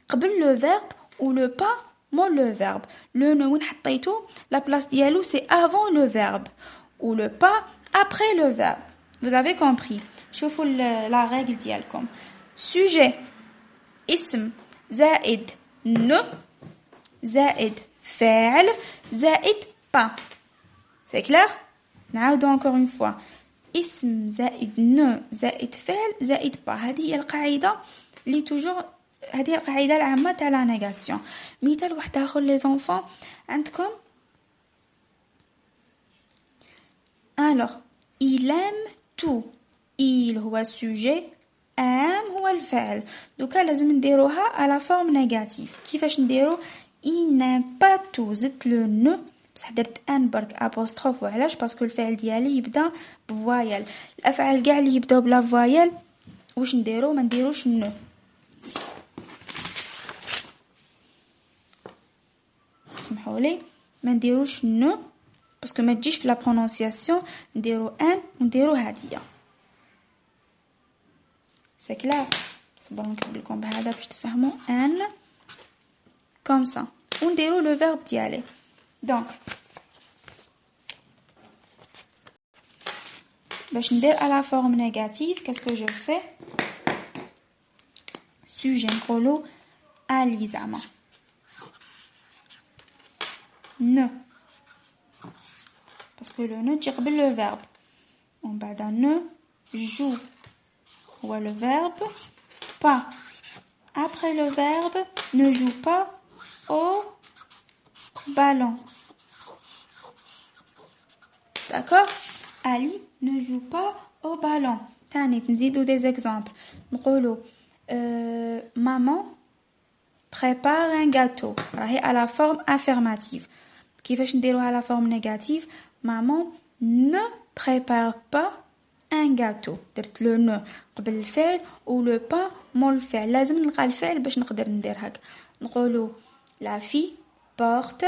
قبل le verbe ou le pas مول le verbe. Le ne وين حطيتو la place ديالو c'est avant le verbe ou le pas après le verbe. Vous avez compris. شوفوا la règle ديالكم. sujet اسم زائد ne زائد فاعل زائد pas. C'est clair? نعاودو encore une fois. اسم زائد ne زائد فاعل زائد pas. هذه هي القاعدة اللي toujours هذه القاعدة العامة تاع لا نيغاسيون. مثال واحد آخر لي زونفون عندكم. alors il aime tout. il هو السوجي aime هو الفعل. دوكا لازم نديروها على فورم نيجاتيف. كيفاش نديرو؟ il n'aime pas tout زدت لو نو بصح درت ان برك ابوستروف. وعلاش؟ باسكو الفعل ديالي يبدا بفوايل. الافعال كاع اللي يبداو بلا فوايل واش نديرو؟ ما نديروش نو. سمحوا لي ما نديروش نو باسكو ما تجيش في لا برونونسياسيون. نديرو ان ونديرو هاديه. سي كلار؟ صبروا نكتب لكم بهذا باش تفهموا. ان كوم سا ونديرو لو فيرب ديالي. دونك باش ندير على فورم نيجاتيف كاسكو جو في سوجي نقولو الي زعما ne parce que le ne تجي قبل le verbe. ومن بعد ne joue هو le verbe. pas après le verbe ne joue pas au ballon. d'accord. Ali ne joue pas au ballon. تاني نزيدو des exemples. نقولو maman prépare un gâteau. راهي à la forme affirmative. كيفاش نديروها على فورم نيجاتيف؟ maman ne prépare pas un gâteau. درت لو نو قبل الفعل و لو با مول الفعل. لازم نلقى الفعل باش نقدر ندير هك. نقولوا la fille porte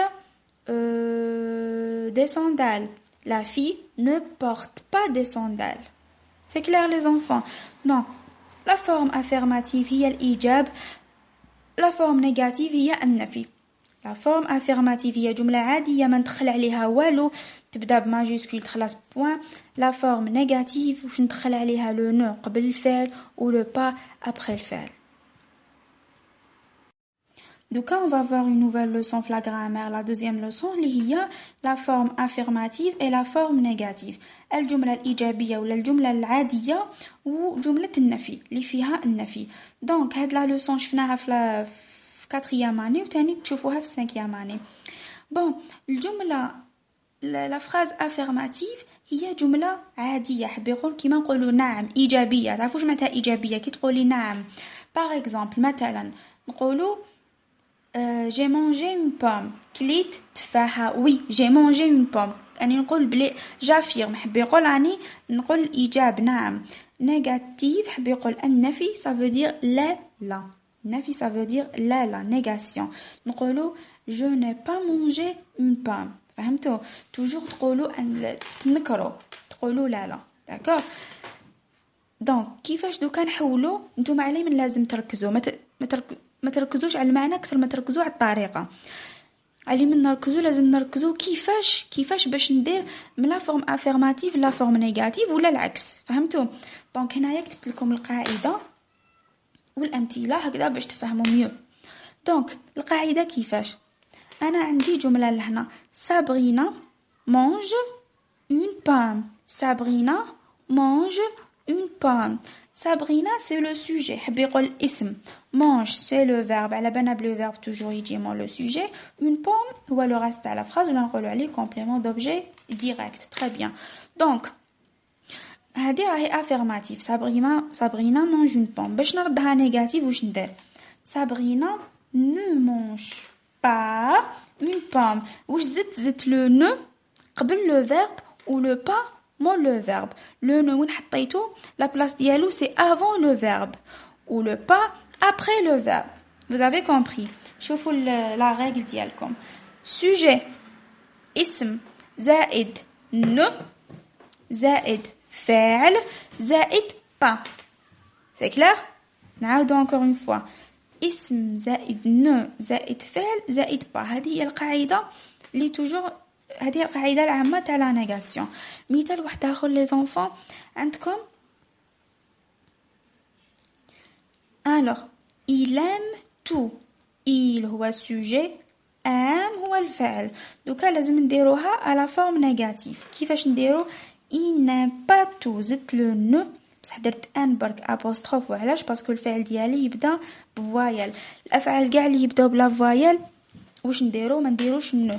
des sandales. la fille ne porte pas des sandales. c'est clair les enfants? non. la forme affirmative هي الإيجاب. la forme négative هي النفي. لا فورم افيرماتيف هي جمله عاديه ما ندخل عليها والو تبدا بماجيسكول تخلص بوين. لا فورم نيجاتيف واش ندخل عليها لو نو قبل الفعل و لو با ابري الفعل. دوكا on va voir une nouvelle leçon في la grammaire, la deuxième leçon اللي هي la forme affirmative et la forme négative. الجمله الايجابيه ولا الجمله العاديه وجمله النفي اللي فيها النفي. دونك هاد لا leçon شفناها في 4e année وتاني تشوفوها في 5e année. bon الجمله la phrase affirmative هي جملة عادية. حب يقول كيما نقولوا نعم إيجابية. تعرفوا واش معناتها إيجابية؟ كي تقولي نعم باغ اكزومبل مثلا نقولوا j'ai mangé une pomme. كليت تفاحة. oui j'ai mangé une pomme. يعني نقول بلي j'affirme. حب يقول أني نقول الإيجاب نعم. négatif حب يقول النفي ça veut dire لا لا. النفي ça veut dire لا لا négation. نقولوا je n'ai pas mangé une pomme. فهمتوا؟ toujours تقولوا تنكروا تقولوا لا لا. d'accord دونك كيفاش دوكا نحولوا؟ نتوما علي من لازم تركزوا ما تركزوش على المعنى اكثر ما تركزوا على الطريقه. علي من نركزوا لازم نركزوا كيفاش باش ندير من لا فورم افيرماتيف لا فورم نيجاتيف ولا العكس. فهمتوا؟ دونك هنايا كتبت لكم القاعده والامثله هكذا باش تفهموا ميو. دونك القاعده كيفاش؟ انا عندي جمله لهنا سابرينا مانج اون بام. سابرينا مانج une pomme. Sabrina c'est le sujet. حب يقول اسم. mange c'est le verbe. على بالنا le verbe toujours يجي مع le sujet. une pomme هو le reste تاع la phrase ولا نقولوا عليه complément d'objet direct. très bien. donc هذه راهي affirmative. Sabrina mange une pomme. باش نردها négative واش ندير؟ Sabrina ne mange pas une pomme. واش زدت le ne قبل le verbe ou le pas مو le verbe. le ne وين حطيتو la place ديالو c'est avant le verbe ou le pas après le verbe. vous avez compris. شوفوا la règle ديالكم. sujet اسم زائد ne زائد فاعل زائد pas. c'est clair؟ نعاودو encore une fois. اسم زائد ne زائد فاعل زائد pas. هذه هي القاعدة اللي toujours هذه القاعدة العامة تاع لا نيغاسيون. مثال واحد آخر لي زونفون عندكم. alors il aime tout. il هو السوجي aime هو الفعل. دوكا لازم نديروها على فورم نيجاتيف. كيفاش نديرو؟ il n'aime pas tout زدت لو نو بصح درت ان برك ابوستروف. وعلاش؟ باسكو الفعل ديالي يبدا بفوايل. الافعال كاع اللي يبداو بلا فوايل واش نديرو؟ ما نديروش نو.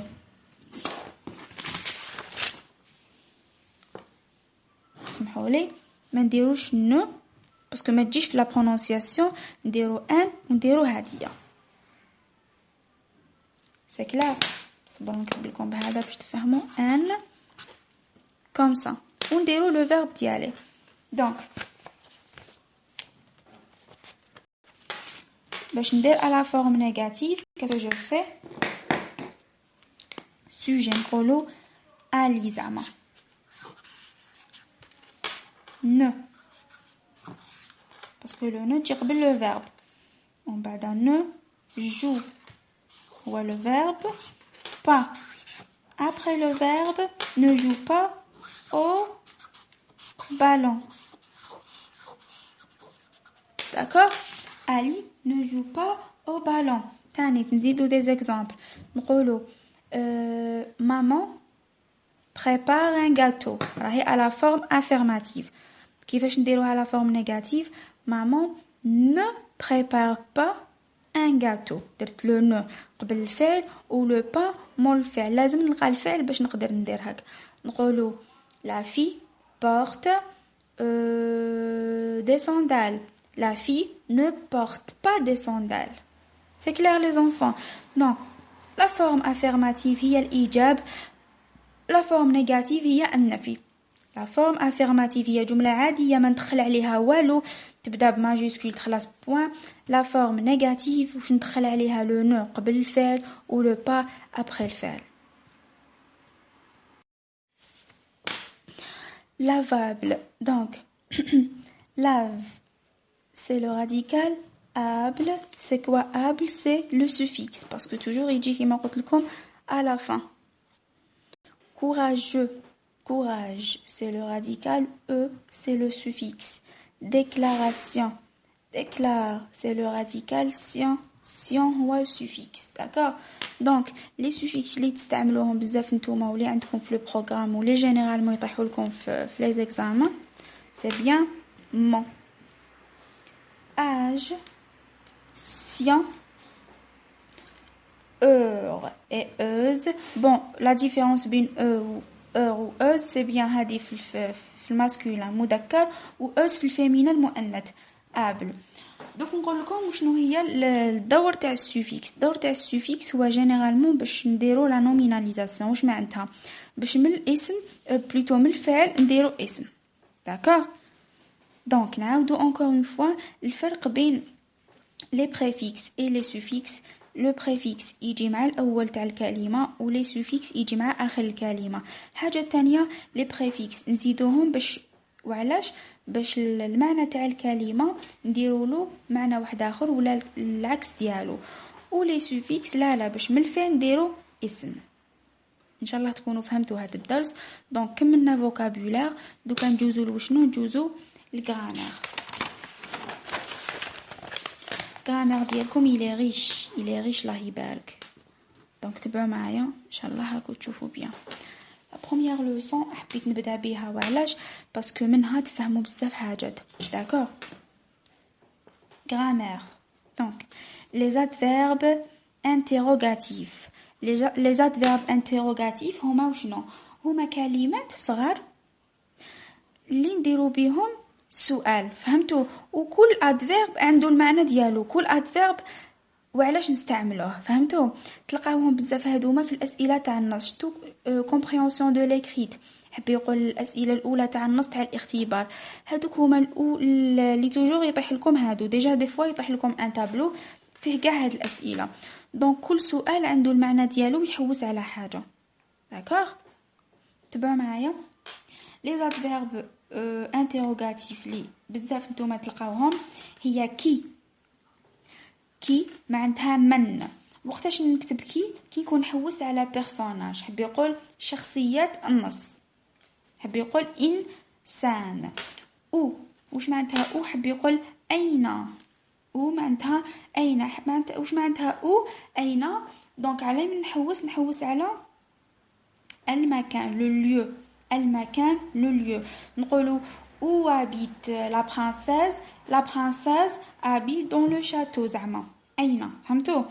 سمحوا لي ما نديروش نو باسكو ما تجيش في لا برونونسياسيون. نديرو ان ونديرو هاديه. سي كلار؟ صبروا نكتب لكم بهذا باش تفهموا. ان كوم سا ونديرو لو فيرب ديالي. دونك باش ندير على فورم نيجاتيف كيفاش جو في سوجي نقولو الي زعما ne parce que le ne تجي قبل le verbe. ومن بعد ne joue هو le verbe. pas après le verbe ne joue pas au ballon. d'accord. Ali ne joue pas au ballon. تاني نزيدو des exemples. نقولو maman prépare un gâteau. راهي à la forme affirmative. كيفاش نديروها على فورم نيجاتيف؟ maman ne prépare pas un gâteau. درت لو نو قبل الفعل و لو با مول الفعل. لازم نلقى الفعل باش نقدر ندير هكا. نقولوا la fille porte des sandales. la fille ne porte pas des sandales. c'est clair les enfants؟ non la forme affirmative هي الإيجاب. la forme négative هي النفي. لا فورم افيرماتيف هي جمله عاديه ما ندخل عليها والو تبدا بماجيسكول تخلص بوين. لا فورم نيجاتيف واش ندخل عليها لو نو قبل الفعل و لو با ابري الفعل. lavable donc lave c'est le radical. able c'est quoi? able c'est le suffixe parce que toujours يجي كيما قلت لكم à la fin. courageux courage c'est le radical. c'est le suffixe. déclaration déclare c'est le radical. sion هو le suffixe. d'accord. donc les suffixes اللي تستعملوهم بزاف نتوما ولي عندكم في le programme ولي généralement يطيحوا لكم في les examens c'est bien mon âge sien heure et heuse. bon la différence بين و أوز سي بيان هادي في الماسكولين مذكر و أوز في الفيمينين المؤنث ابل. دوك نقول لكم شنو هي الدور تاع السوفيكس. الدور تاع السوفيكس هو جينيرالمون باش نديرو لا نوميناليزاسيون. واش معناتها؟ باش من الاسم بلوتو من الفعل نديرو اسم. داكوغ. دونك نعاودو encore une fois الفرق بين les préfixes et les suffixes. لو بريفيكس يجي مع الاول تاع الكلمه و لي سوفيكس يجي مع اخر الكلمه. حاجه تانية لي بريفيكس نزيدوهم باش وعلاش؟ باش المعنى تاع الكلمه نديروا له معنى واحد اخر ولا العكس ديالو. و لي سوفيكس لا باش من الفعل نديروا اسم. ان شاء الله تكونوا فهمتوا هذا الدرس. دونك كملنا فوكابولير. دوكا نجوزو لوشنو؟ نجوزو الجرامير. الجرامير ديالكم إلي ريش الله يبارك. دونك تبعوا معايا ان شاء الله راكو تشوفوا بيان. لا بروميير لوسون حبيت نبدا بها وعلاش؟ باسكو منها تفهموا بزاف حاجات. داكور. جرامير. دونك les adverbes interrogatifs. les adverbes interrogatifs هما وشنو؟ هما كلمات صغار اللي نديرو بهم سؤال. فهمتوا؟ وكل ادفيرب عنده المعنى ديالو. كل ادفيرب وعلاش نستعملوه. فهمتوا؟ تلقاوهم بزاف هادوما في الاسئله تاع النص. تو كومبريهنسيون دو ليكريت. حب يقول الاسئله الاولى تاع النص تاع الاختبار. هادوك هما اللي توجور يطيح لكم هادو. ديجا دي فوا يطيح لكم ان تابلو فيه كاع هاد الاسئله. دونك كل سؤال عنده المعنى ديالو يحوس على حاجه. داكوغ. تبعوا معايا. لي زادفيرب انتيروغاتيف لي بزاف نتوما تلقاوهم هي كي معناتها من. وقتاش نكتب كي يكون حوس على بيرسوناج. حب يقول شخصيات النص. حب يقول انسان. واش معناتها او؟ حب يقول اين. معناتها اين. معناتها واش معناتها اين. دونك على من نحوس على المكان لو ليو. المكان لو ليو. نقولوا où habite la princesse habite dans le château. زعما أين. فهمتوا؟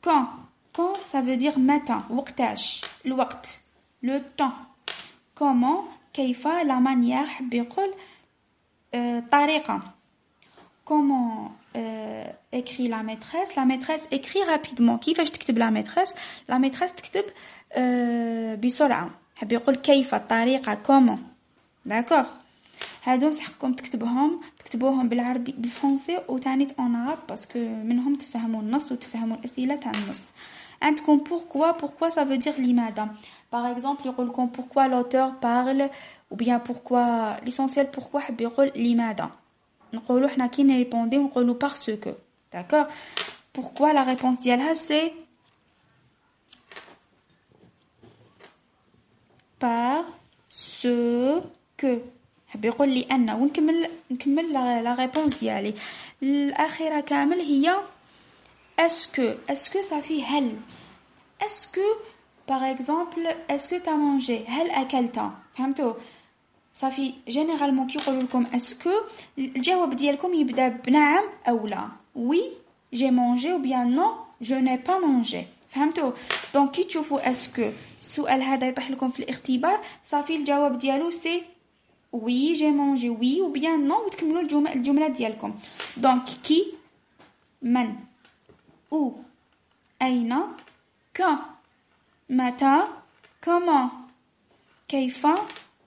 quand ça veut dire متى. وقتاش. الوقت. le temps. comment. كيف. la manière. حب يقول طريقة. comment écrit la maîtresse écrit rapidement. كيفاش تكتب la maîtresse تكتب بسرعة. حب يقول كيف. الطريقة. comment. داكوغ. هادو نصحكم تكتبوهم بالعربي بالفرنسي وتاني اون عرب باسكو منهم تفهموا النص وتفهموا الاسئله تاع النص. عندكم pourquoi ça veut dire لماذا. par exemple يقول لكم pourquoi l'auteur parle ou bien pourquoi l'essentiel pourquoi حب يقول لماذا. نقولوا حنا كي نريبوندي نقولوا parce que. d'accord. pourquoi la réponse ديالها c'est parce que. حب يقول لي أن. ونكمل لا ريبونس ديالي الأخيرة كامل هي اسكو صافي هل. اسكو باغ اكزومبل اسكو تا مانجي. هل أكلت. فهمتوا؟ صافي جينيرالمون كي يقولوا لكم اسكو الجواب ديالكم يبدا بنعم او لا. وي جي مانجي او بيان نو جو ني با مانجي. فهمتوا؟ دونك كي تشوفوا اسكو السؤال هذا يطيح لكم في الاختبار صافي الجواب ديالو سي oui j'ai mangé oui ou bien non وتكملوا الجمله ديالكم. دونك كي من où أين quand متى comment كيف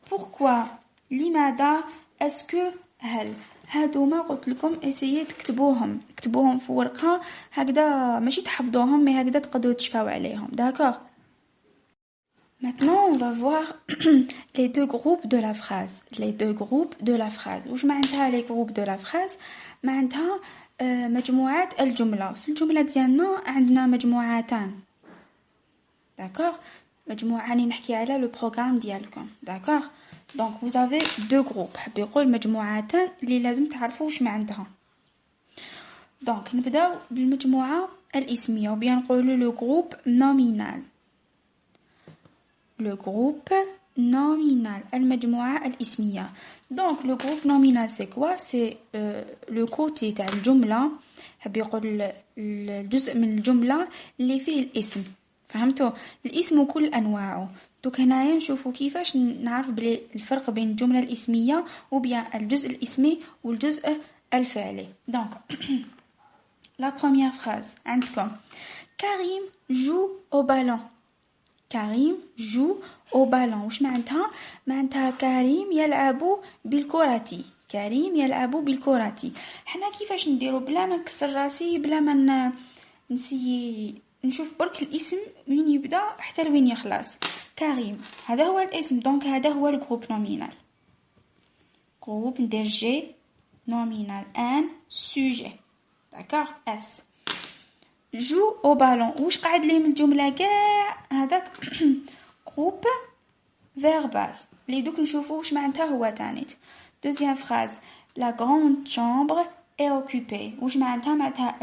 pourquoi لماذا اسكو هل. هادو ما قلت لكم اسيي تكتبوهم في ورقه هكذا ماشي تحفظوهم مي هكذا تقدروا تشفاو عليهم. داكوغ. Maintenant, on va voir les deux groupes de la phrase. وش معناتها les groupes de la phrase؟ معناتها مجموعات الجملة. في الجملة ديالنا عندنا مجموعتان. d'accord. مجموعة يعني نحكي على لو بروغرام ديالكم. d'accord. donc vous avez deux groupes. حب يقول مجموعتان اللي لازم تعرفوا وش معناتها. donc نبداو بالمجموعة الاسمية وبيان نقولوا لو جروب نومينال. le groupe nominal. المجموعة الاسمية. donc le groupe nominal c'est quoi؟ c'est le côté تاع الجملة. حب يقول الجزء من الجملة اللي فيه الاسم. فهمتوا؟ الاسم وكل أنواعه. دوك هنايا نشوفوا كيفاش نعرف بلي الفرق بين الجملة الاسمية وبين الجزء الاسمي والجزء الفعلي. دونك لا بروميير فراز عندكم كريم جو او بالون. كريم جو او بالون واش معناتها؟ معناتها كريم يلعب بالكرة. كريم يلعب بالكرة. حنا كيفاش نديرو بلا ما نكسر راسي بلا ما نسي نشوف برك الاسم من يبدا حتى لوين يخلص. كريم هذا هو الاسم، دونك هذا هو الجروب نومينال. جروب ندير جي نومينال ان سوجي داكوغ اس. جو او بالون واش قاعد لي من الجمله كاع هذاك جروب فيربال لي دوك نشوفوا واش معناتها هو تانيت. دوزيام فراز لا غروند شامبر اي اوكوبي واش معناتها؟ معناتها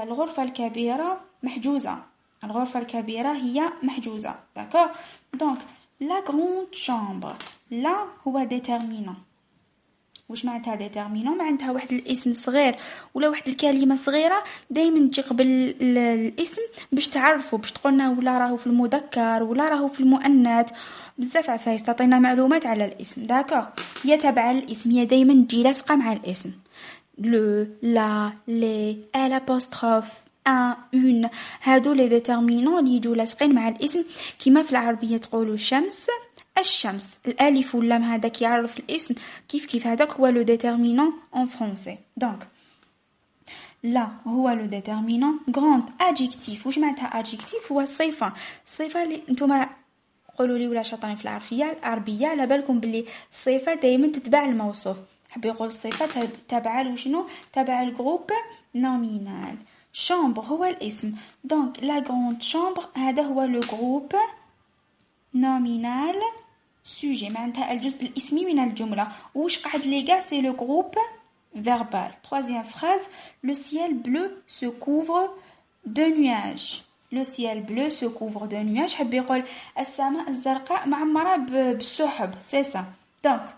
الغرفه الكبيره محجوزه. الغرفه الكبيره هي محجوزه داكوغ. دونك لا غروند شامبر لا هو ديتيرمينون. واش معناتها ديتيرمينون؟ معناتها واحد الاسم صغير ولا واحد الكلمه صغيره دائما تجي قبل الاسم باش تعرفوا، باش تقولنا ولا راهو في المذكر ولا راهو في المؤنث. بزاف عفايس تعطينا معلومات على الاسم داكوغ. هي تابعه الاسم، هي دائما تجي لاصقه مع الاسم. لو لا لي ال ابوستروف ان اون هادو لي ديتيرمينون اللي يجوا لاصقين مع الاسم. كيما في العربيه تقولوا شمس الشمس، الالف واللام هذاك يعرف الاسم كيف هذاك هو لو ديتيرمينون اون فرونسي. دونك لا هو لو ديتيرمينون. غروند ادجيكتيف واش معناتها؟ ادجيكتيف هو الصفه. الصفه اللي نتوما قولوا لي ولا شاطرين في العربيه على بالكم باللي الصفه دائما تتبع الموصوف. حب يقول الصفه تابعه لشنو؟ تابعه الجروب نومينال. شامبر هو الاسم، دونك لا غروند شامبر هذا هو لو جروب نومينال سوجي معناتها الجزء الاسمي من الجمله. واش قاعد لي كاع سي لو جروب فيربال. troisième phrase le ciel bleu se couvre de nuages. le ciel bleu se couvre de nuages حب يقول السماء الزرقاء معمره بالسحب سي سا. دونك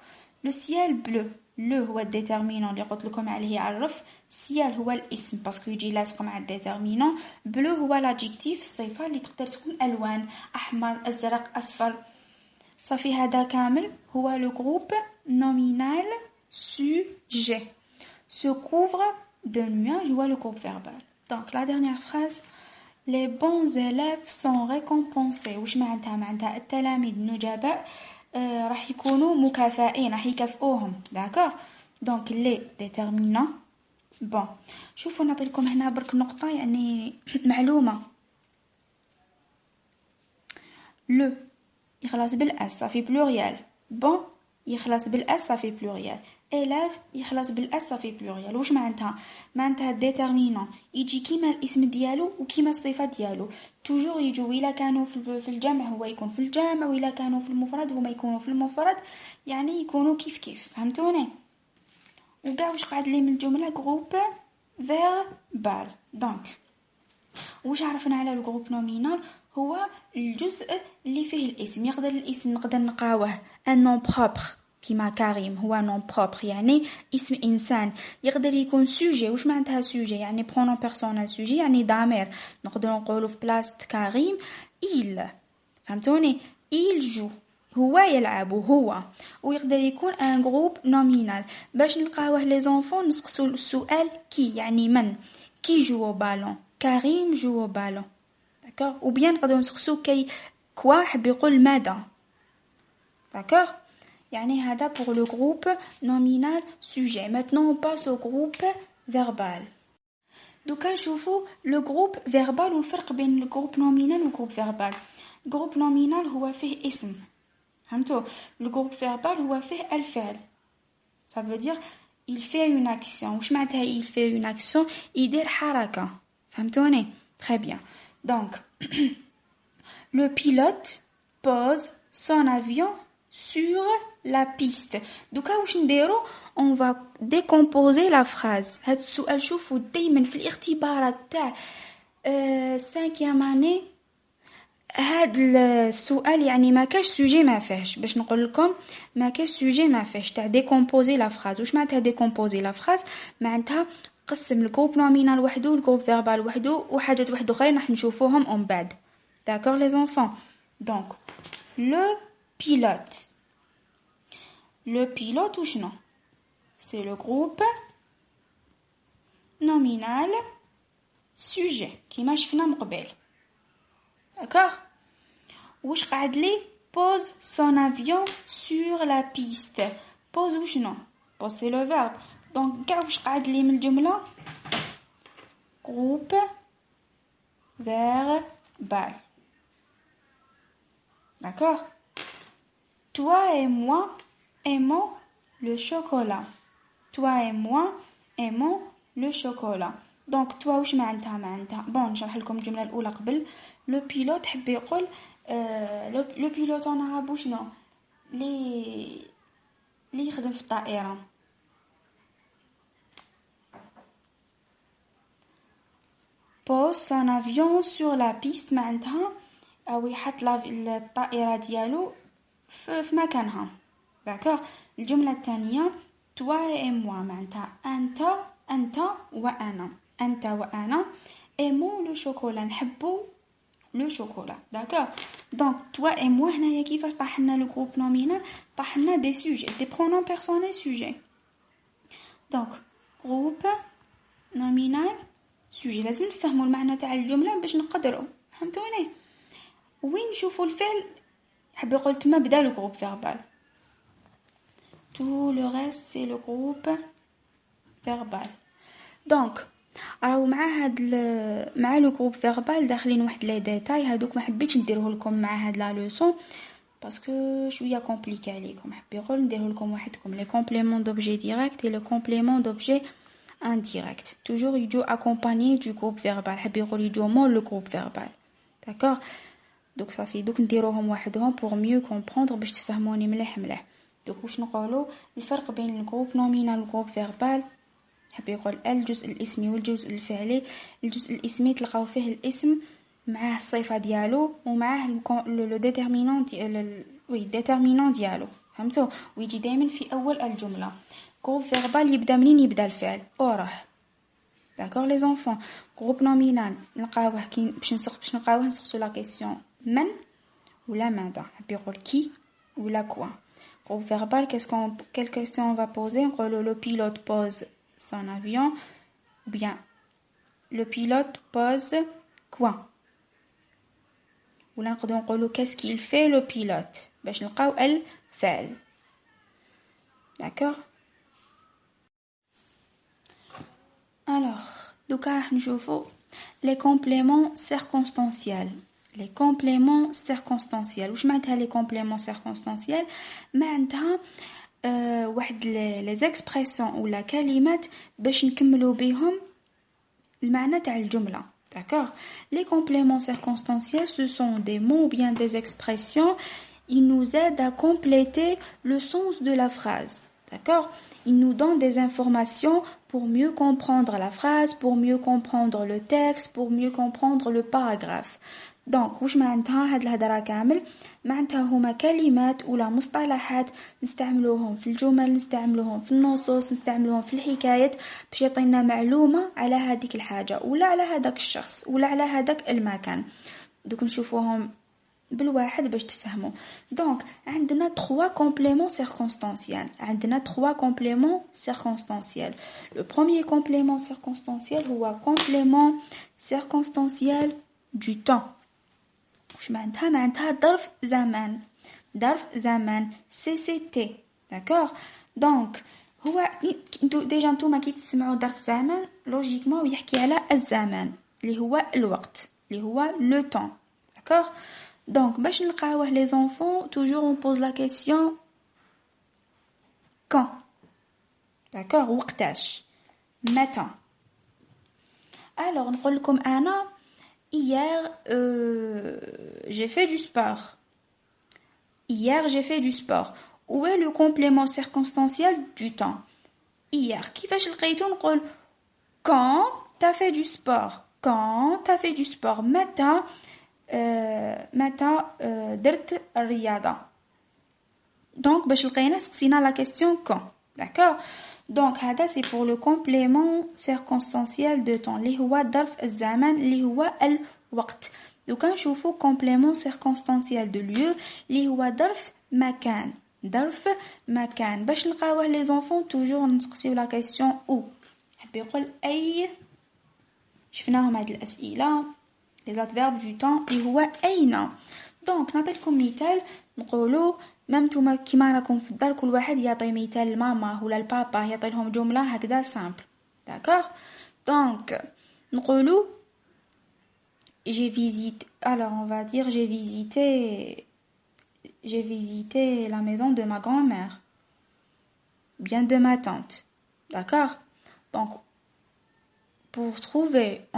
le ciel bleu لو هو الديتيرمينون اللي قلت لكم عليه يعرف. سيال هو الاسم باسكو يجي لاصق مع الديتيرمينون. بلو هو لادجيكتيف الصفه اللي تقدر تكون الوان احمر ازرق اصفر. صافي هذا كامل هو لو جروب نومينال سوجي. se couvre de nuages هو لو جروب فيربال. دونك لا dernière phrase les bons élèves sont récompensés واش معناتها؟ معناتها التلاميذ النجباء راح يكونوا مكافئين، راح يكافئوهم داكوغ. دونك لي ديتيرمينون بون. شوفوا نعطيكم هنا برك نقطه يعني معلومه. لو يخلص بالاس صافي بلوريال. بون يخلص بالاس صافي بلوريال. إلاف يخلص بالاس صافي بلوريال. واش معناتها؟ معناتها ديتيرمينون يجي كيما الاسم ديالو وكيما الصفه ديالو. توجور يجوا الا كانوا في الجمع هو يكون في الجمع، والا كانوا في المفرد هما يكونوا في المفرد، يعني يكونوا كيف فهمتوني؟ وكاع واش قاعد لي من الجمله جروب فيربال. دونك واش عرفنا على الجروب نومينال؟ هو الجزء اللي فيه الاسم. يقدر الاسم نقدر نقاوه ان نون بروبر كيما كريم هو نون بروبر يعني اسم انسان. يقدر يكون سوجي. واش معناتها سوجي؟ يعني برونون بيرسونال. سوجي يعني ضمير. نقدر نقولوا في بلاصه كريم il فهمتوني؟ il joue هو يلعب هو. ويقدر يكون ان جروب نومينال. باش نلقاوه لي زونفون نسقسوا السؤال كي يعني من. كي جو بالون؟ كريم جو بالون داكوغ. ou bien نقدروا نسقسوا كي كوا حب يقول ماذا داكوغ. يعني هذا pour le groupe nominal sujet. Maintenant on passe au groupe verbal. دوكا نشوفوا لو جروب فيربال والفرق بين الجروب نومينال والجروب فيربال. جروب نومينال هو فيه اسم فهمتوا؟ لو جروب فيربال هو فيه الفعل. ça veut dire il fait une action. واش معناتها il fait une action؟ يدير حركه فهمتوني؟ très bien. donc le pilote pose son avion sur la piste. دوكا واش نديرو؟ on va décomposer la phrase. هاد السؤال شوفوا دائما في الاختبارات تاع 5e année هاد السؤال يعني ما كاش سوجي ما فيهش. باش نقول لكم ما كاش سوجي ما فيهش تاع décomposer la phrase. واش معناتها décomposer la phrase؟ معناتها قسم الجروب نومينال وحده والجروب فيربال وحده وحاجات وحده اخرين راح نشوفوهم اون بعد داكور لي زونفون. دونك le pilote. Le pilote ou شنو? C'est le groupe nominal sujet كيما شفنا من قبل. D'accord? واش قعد لي pose son avion sur la piste. pose ou شنو? pose c'est le verbe. donc كاع واش قعد لي من الجملة groupe verbal. D'accord? Toi et moi aimons le chocolat. Toi et moi aimons le chocolat. donc toi واش معناتها بون نشرح لكم الجملة الأولى قبل. لو بيلوت حب يقول لو بيلوت انا عارفو شنو لي يخدم في الطائرة. pose son avion sur la piste معناتها أو يحط الطائرة ديالو في مكانها. داكوغ. الجملة الثانية toi et moi معناتها أنت وأنا aimons le chocolat نحبو لو شوكولا. داكوغ. دونك toi et moi هنايا كيفاش طاح لنا لو جروب نومينال؟ طاح لنا دي سوجي دي برونون بيرسونيل سوجي. دونك جروب نومينال سوجي لازم نفهموا المعنى تاع الجمله باش نقدروا. فهمتوني؟ وين نشوفوا الفعل حاب يقول تما بدا لو جروب فيربال. tout le reste c'est le groupe verbal. دونك راهو مع لو جروب فيربال داخلين واحد لي ديتاي هادوك ما حبيتش نديره لكم مع هاد لا لوسون باسكو شويه كومبليكي عليكم. حبيت نديره لكم وحدكم لي كومبليمون دوبجي ديريكت et le complément d'objet indirect. toujours يجو accompagné du groupe verbal. حبي يقول يجو مول le groupe verbal. d'accord. donc صافي دوك نديروهم وحدهم pour mieux comprendre باش تفهموني مليح. دوك واش نقولوا الفرق بين الجروب نومينال والجروب فيربال؟ حبي يقول الجزء الاسمي والجزء الفعلي. الجزء الاسمي تلقاو فيه الاسم معاه الصفه ديالو ومعاه لو ديتيرمينون ديتيرمينون ديالو. فهمتوا؟ ويجي دائما في اول الجمله. جروب فيربال يبدا منين؟ يبدا الفعل اوره. داكور لي زونفون. جروب نومينال نلقاوه كي باش نلقاوه نسقسو لا كيسيون من ولا ماذا. حبي يقول كي ولا كوا. groupe verbal quelle question on va poser? le pilote pose son avion ou bien le pilote pose quoi? ولا نقدروا نقولوا qu'est-ce qu'il fait le pilote باش نلقاو الفعل. d'accord. alors دوكا راح نشوفوا les compléments circonstanciels. les compléments circonstanciels واش معناتها les compléments circonstanciels؟ معناتها واحد les expressions ولا كلمات باش نكملوا بهم المعنى تاع الجمله. d'accord. les compléments circonstanciels ce sont des mots ou bien des expressions. ils nous aident à compléter le sens de la phrase. d'accord. ils nous donnent des informations pour mieux comprendre la phrase, pour mieux comprendre le texte, pour mieux comprendre le paragraphe. دونك واش معناتها هاد الهضره كامل؟ معناتها هما كلمات ولا مصطلحات نستعملوهم في الجمل، نستعملوهم في النصوص، نستعملوهم في الحكايات باش يعطينا معلومه على هذيك الحاجه ولا على هذاك الشخص ولا على هذاك المكان. دوك نشوفوهم بالواحد باش تفهموا. دونك عندنا 3 compléments circonstanciels. عندنا 3 compléments circonstanciels. le premier complément circonstanciel هو complément circonstanciel du temps. واش معناتها ظرف زمان CCT. d'accord. دونك هو ديجا نتوما كي تسمعوا ظرف زمان لوجيكمون يحكي على الزمان اللي هو الوقت اللي هو لو طون. d'accord. donc باش نلقاوه les enfants toujours on pose la question quand. d'accord. وقتاش متى. alors نقول لكم انا hier j'ai fait du sport. hier j'ai fait du sport. où est le complément circonstanciel du temps? hier كيفاش لقيتو؟ نقول quand t'as fait du sport. quand t'as fait du sport. متى درت الرياضة. donc باش لقينا سقسينا la question quand. d'accord. donc هذا c'est pour le complément circonstanciel de temps اللي هو ظرف الزمان اللي هو الوقت. دوكا نشوفو complément circonstanciel de lieu اللي هو ظرف مكان. ظرف مكان باش نلقاوه لي زونفون توجور نسقسيو لا كيسيون او. حب يقول اي، شفناهم هاد الاسئله لي زادفيرب دو طون اللي هو اين. دونك نعطيكم مثال نقولوا مامتوما كيما راكم في الدار كل واحد يعطي مثال لماما ولا البابا يعطي لهم جمله هكذا سامبل. داكوغ دونك نقولوا j'ai visité, alors on va dire j'ai visité la maison de ma grand-mère, bien de ma tante. D'accord? Donc,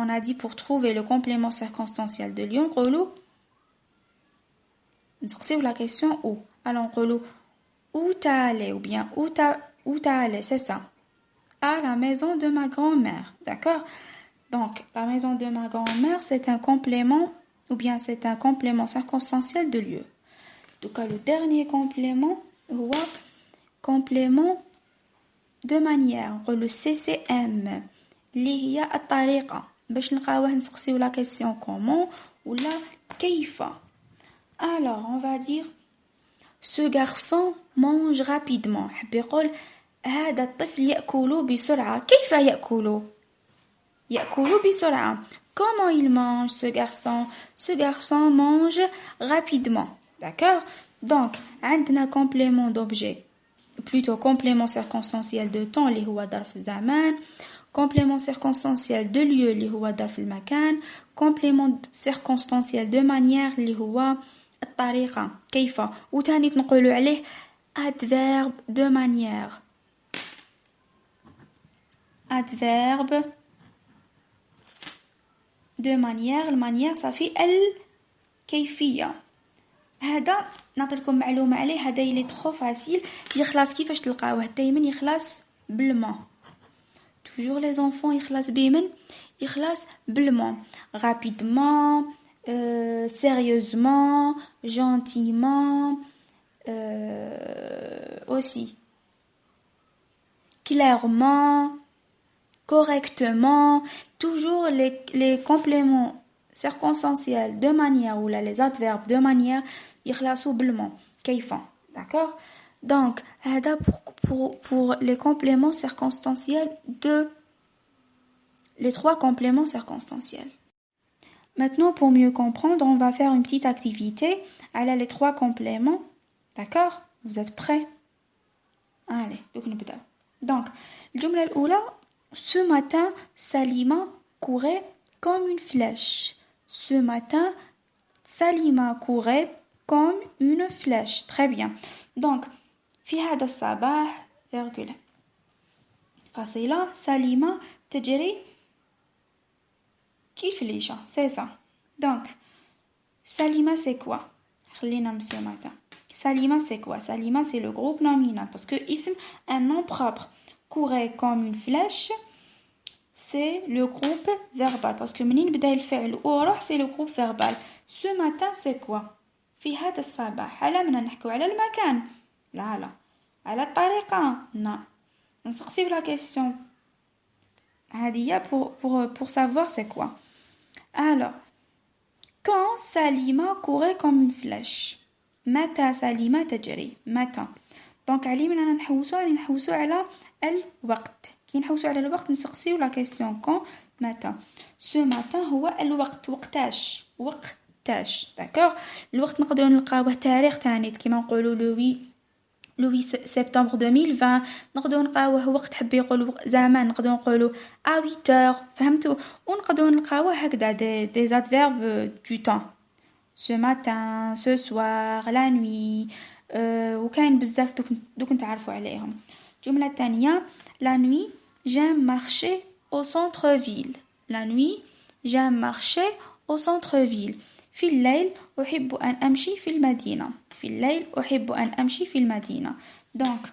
on a dit pour trouver le complément circonstanciel de lieu, on la question où. Alors, où t'as allé ou bien où t'as allé, c'est ça. À la maison de ma grand-mère. D'accord? Donc, la maison de ma grand-mère, c'est un complément ou bien c'est un complément circonstanciel de lieu. Donc, le dernier complément, ou complément de manière, le CCM, اللي هي الطريقة. باش نلقاوه نسقسيو la question comment ou la كيف. Alors, on va dire ce garçon mange rapidement. حب يقول هذا الطفل يأكل بسرعة. كيف يأكل؟ يأكل بسرعة. Comment il mange ce garçon? Ce garçon mange rapidement. D'accord? Donc, عندنا complément d'objet. Plutôt complément circonstanciel de temps اللي هو ظرف زمان. Complément circonstanciel de lieu اللي هو ظرف المكان. Complément circonstanciel de manière اللي هو الطريقة. كيف؟ وتاني نقولوا عليه adverbe de manière. Adverbe de manière. المانيير صافي الكيفية. هذا نعطيكم معلومة عليه. هذا يلي ترو فاسيل يخلص. كيفاش تلقاوه؟ دايما يخلص بالما. toujours les enfants يخلص بمن؟ يخلص بالما. rapidement, sérieusement, gentiment, aussi clairement, correctement. Toujours les compléments circonstanciels de manière ou là les adverbes de manière يخلصوا بالما. كيف. D'accord? Donc, pour les compléments circonstanciels de les trois compléments circonstanciels. Maintenant, pour mieux comprendre, on va faire une petite activité. Allez, les trois compléments. D'accord? Vous êtes prêts? Allez, donc, الجملة الأولى. Ce matin, Salima courait comme une flèche. Ce matin, Salima courait comme une flèche. Très bien. Donc, في هذا الصباح virgule فاصلة سليمة تجري كالفليشة. C'est ça. Donc, Salima c'est quoi? خلينا من ce matin. Salima c'est quoi? Salima c'est le groupe nominal parce que ism un nom propre. Courait comme une flèche, c'est le groupe verbal parce que منين بدا الفعل وروح c'est le groupe verbal. Ce matin c'est quoi? في هذا الصباح. على من نحكو على المكان؟ لا على الطريقة. لا نسقسي la question هذه pour savoir c'est quoi. Alors, quand Salima courait comme une flèche. متى سليمة تجري؟ متى. دونك علينا نحوسو على الوقت. كي نحوسو على الوقت نسقسيو لا كيسيون كون متى. سو ماتان هو الوقت. وقتاش داكوغ. الوقت نقدروا نلقاوه تاريخ تاني كيما نقولوا لوي سبتمبر 2020. نقدروا نلقاوه وقت. حب يقولوا زمان نقدروا نقولوا à 8 heures. فهمتوا؟ ونقدروا نلقاوه هكذا des adverbes du temps. ce matin, ce soir, la nuit. وكاين بزاف دوك نتعرفوا عليهم. الجملة الثانية. La nuit, j'aime marcher au centre-ville. La nuit, j'aime marcher au centre-ville. في الليل أحب أن أمشي في المدينة. في الليل أحب أن أمشي في المدينة. Donc,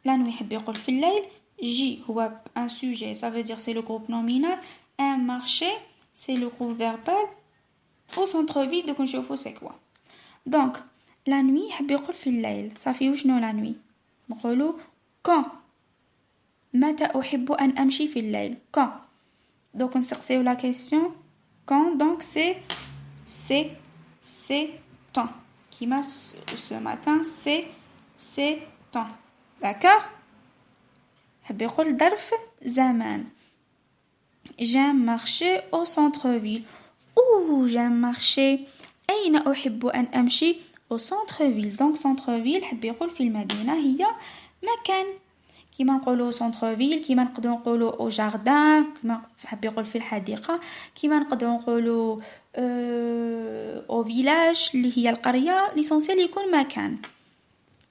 la nuit يحب يقول في الليل. J هو un sujet, ça veut dire c'est le groupe nominal. Un marché, c'est le groupe verbal. Au centre-ville, donc نشوفوا c'est quoi. Donc, la nuit يحب يقول في الليل. صافي وشنو la nuit؟ نقولوا quand. متى أحب أن أمشي في الليل؟ quand. Donc نسقسيو la question quand. Donc c'est c'est temps. كيما ce matin c'est temps. D'accord? حب يقول ظرف زمان. J'aime marcher au centre-ville. Où j'aime marcher. أين أحب أن أمشي au centre-ville. Donc centre-ville حب يقول في المدينة هي مكان. كيما نقولوا centre-ville كيما نقدروا نقولوا au jardin كيما حب يقول في الحديقة كيما نقدروا نقولوا au village اللي هي القرية l'essentiel يكون مكان.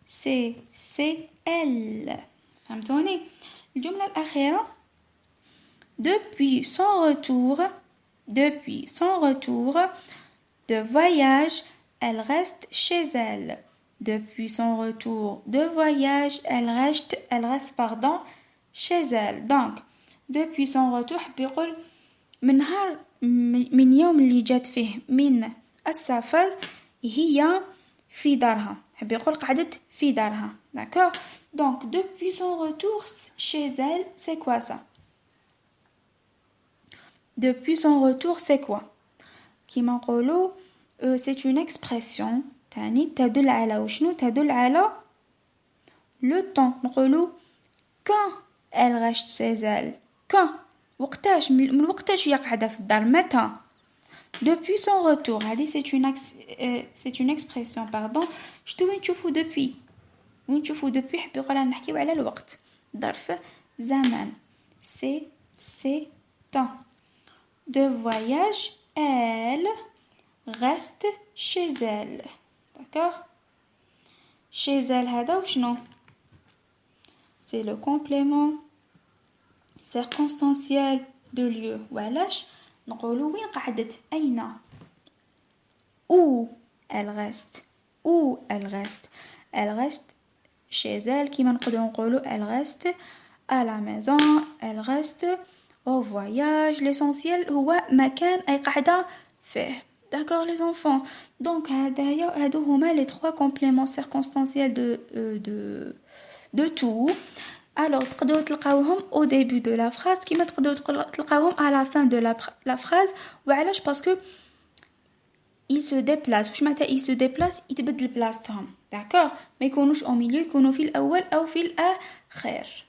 c'est elle. فهمتوني؟ الجملة الأخيرة depuis son retour de voyage elle reste chez elle. Depuis son retour de voyage elle reste chez elle. Donc depuis son retour حب يقول من يوم اللي جات فيه من السفر هي في دارها. حب يقول قعدت في دارها. D'accord? Donc depuis son retour chez elle c'est quoi ça? Depuis son retour c'est quoi? كيما نقولوا c'est une expression تعني تدل على وشنو تدل على le temps. نقولوا quand elle reste chez elle. quand وقتاش من وقتاش هي قاعدة في الدار متى. depuis son retour هذه c'est une expression pardon. شتو وين تشوفوا depuis حب يقول نحكيو على الوقت ظرف زمان. c'est temps de voyage elle reste chez elle. D'accord? Chez elle هذا وشنو c'est le complément circonstanciel de lieu. وعلاش نقولوا وين قعدت أين où elle reste chez elle كيما نقدروا نقولوا elle reste à la maison elle reste au voyage. L'essentiel هو مكان أي قاعدة فيه. D'accord les enfants? Donc هادو هما les trois compléments circonstanciels de tout. Alors تقدروا تلقاوهم au début de la phrase كيما تقدروا تلقاوهم à la fin de la phrase. وعلاش parce que il se déplace. واش معناتها il se déplace يتبدل بلاصتهم. D'accord? ما يكونوش au milieu يكونوا في الأول أو في الآخر.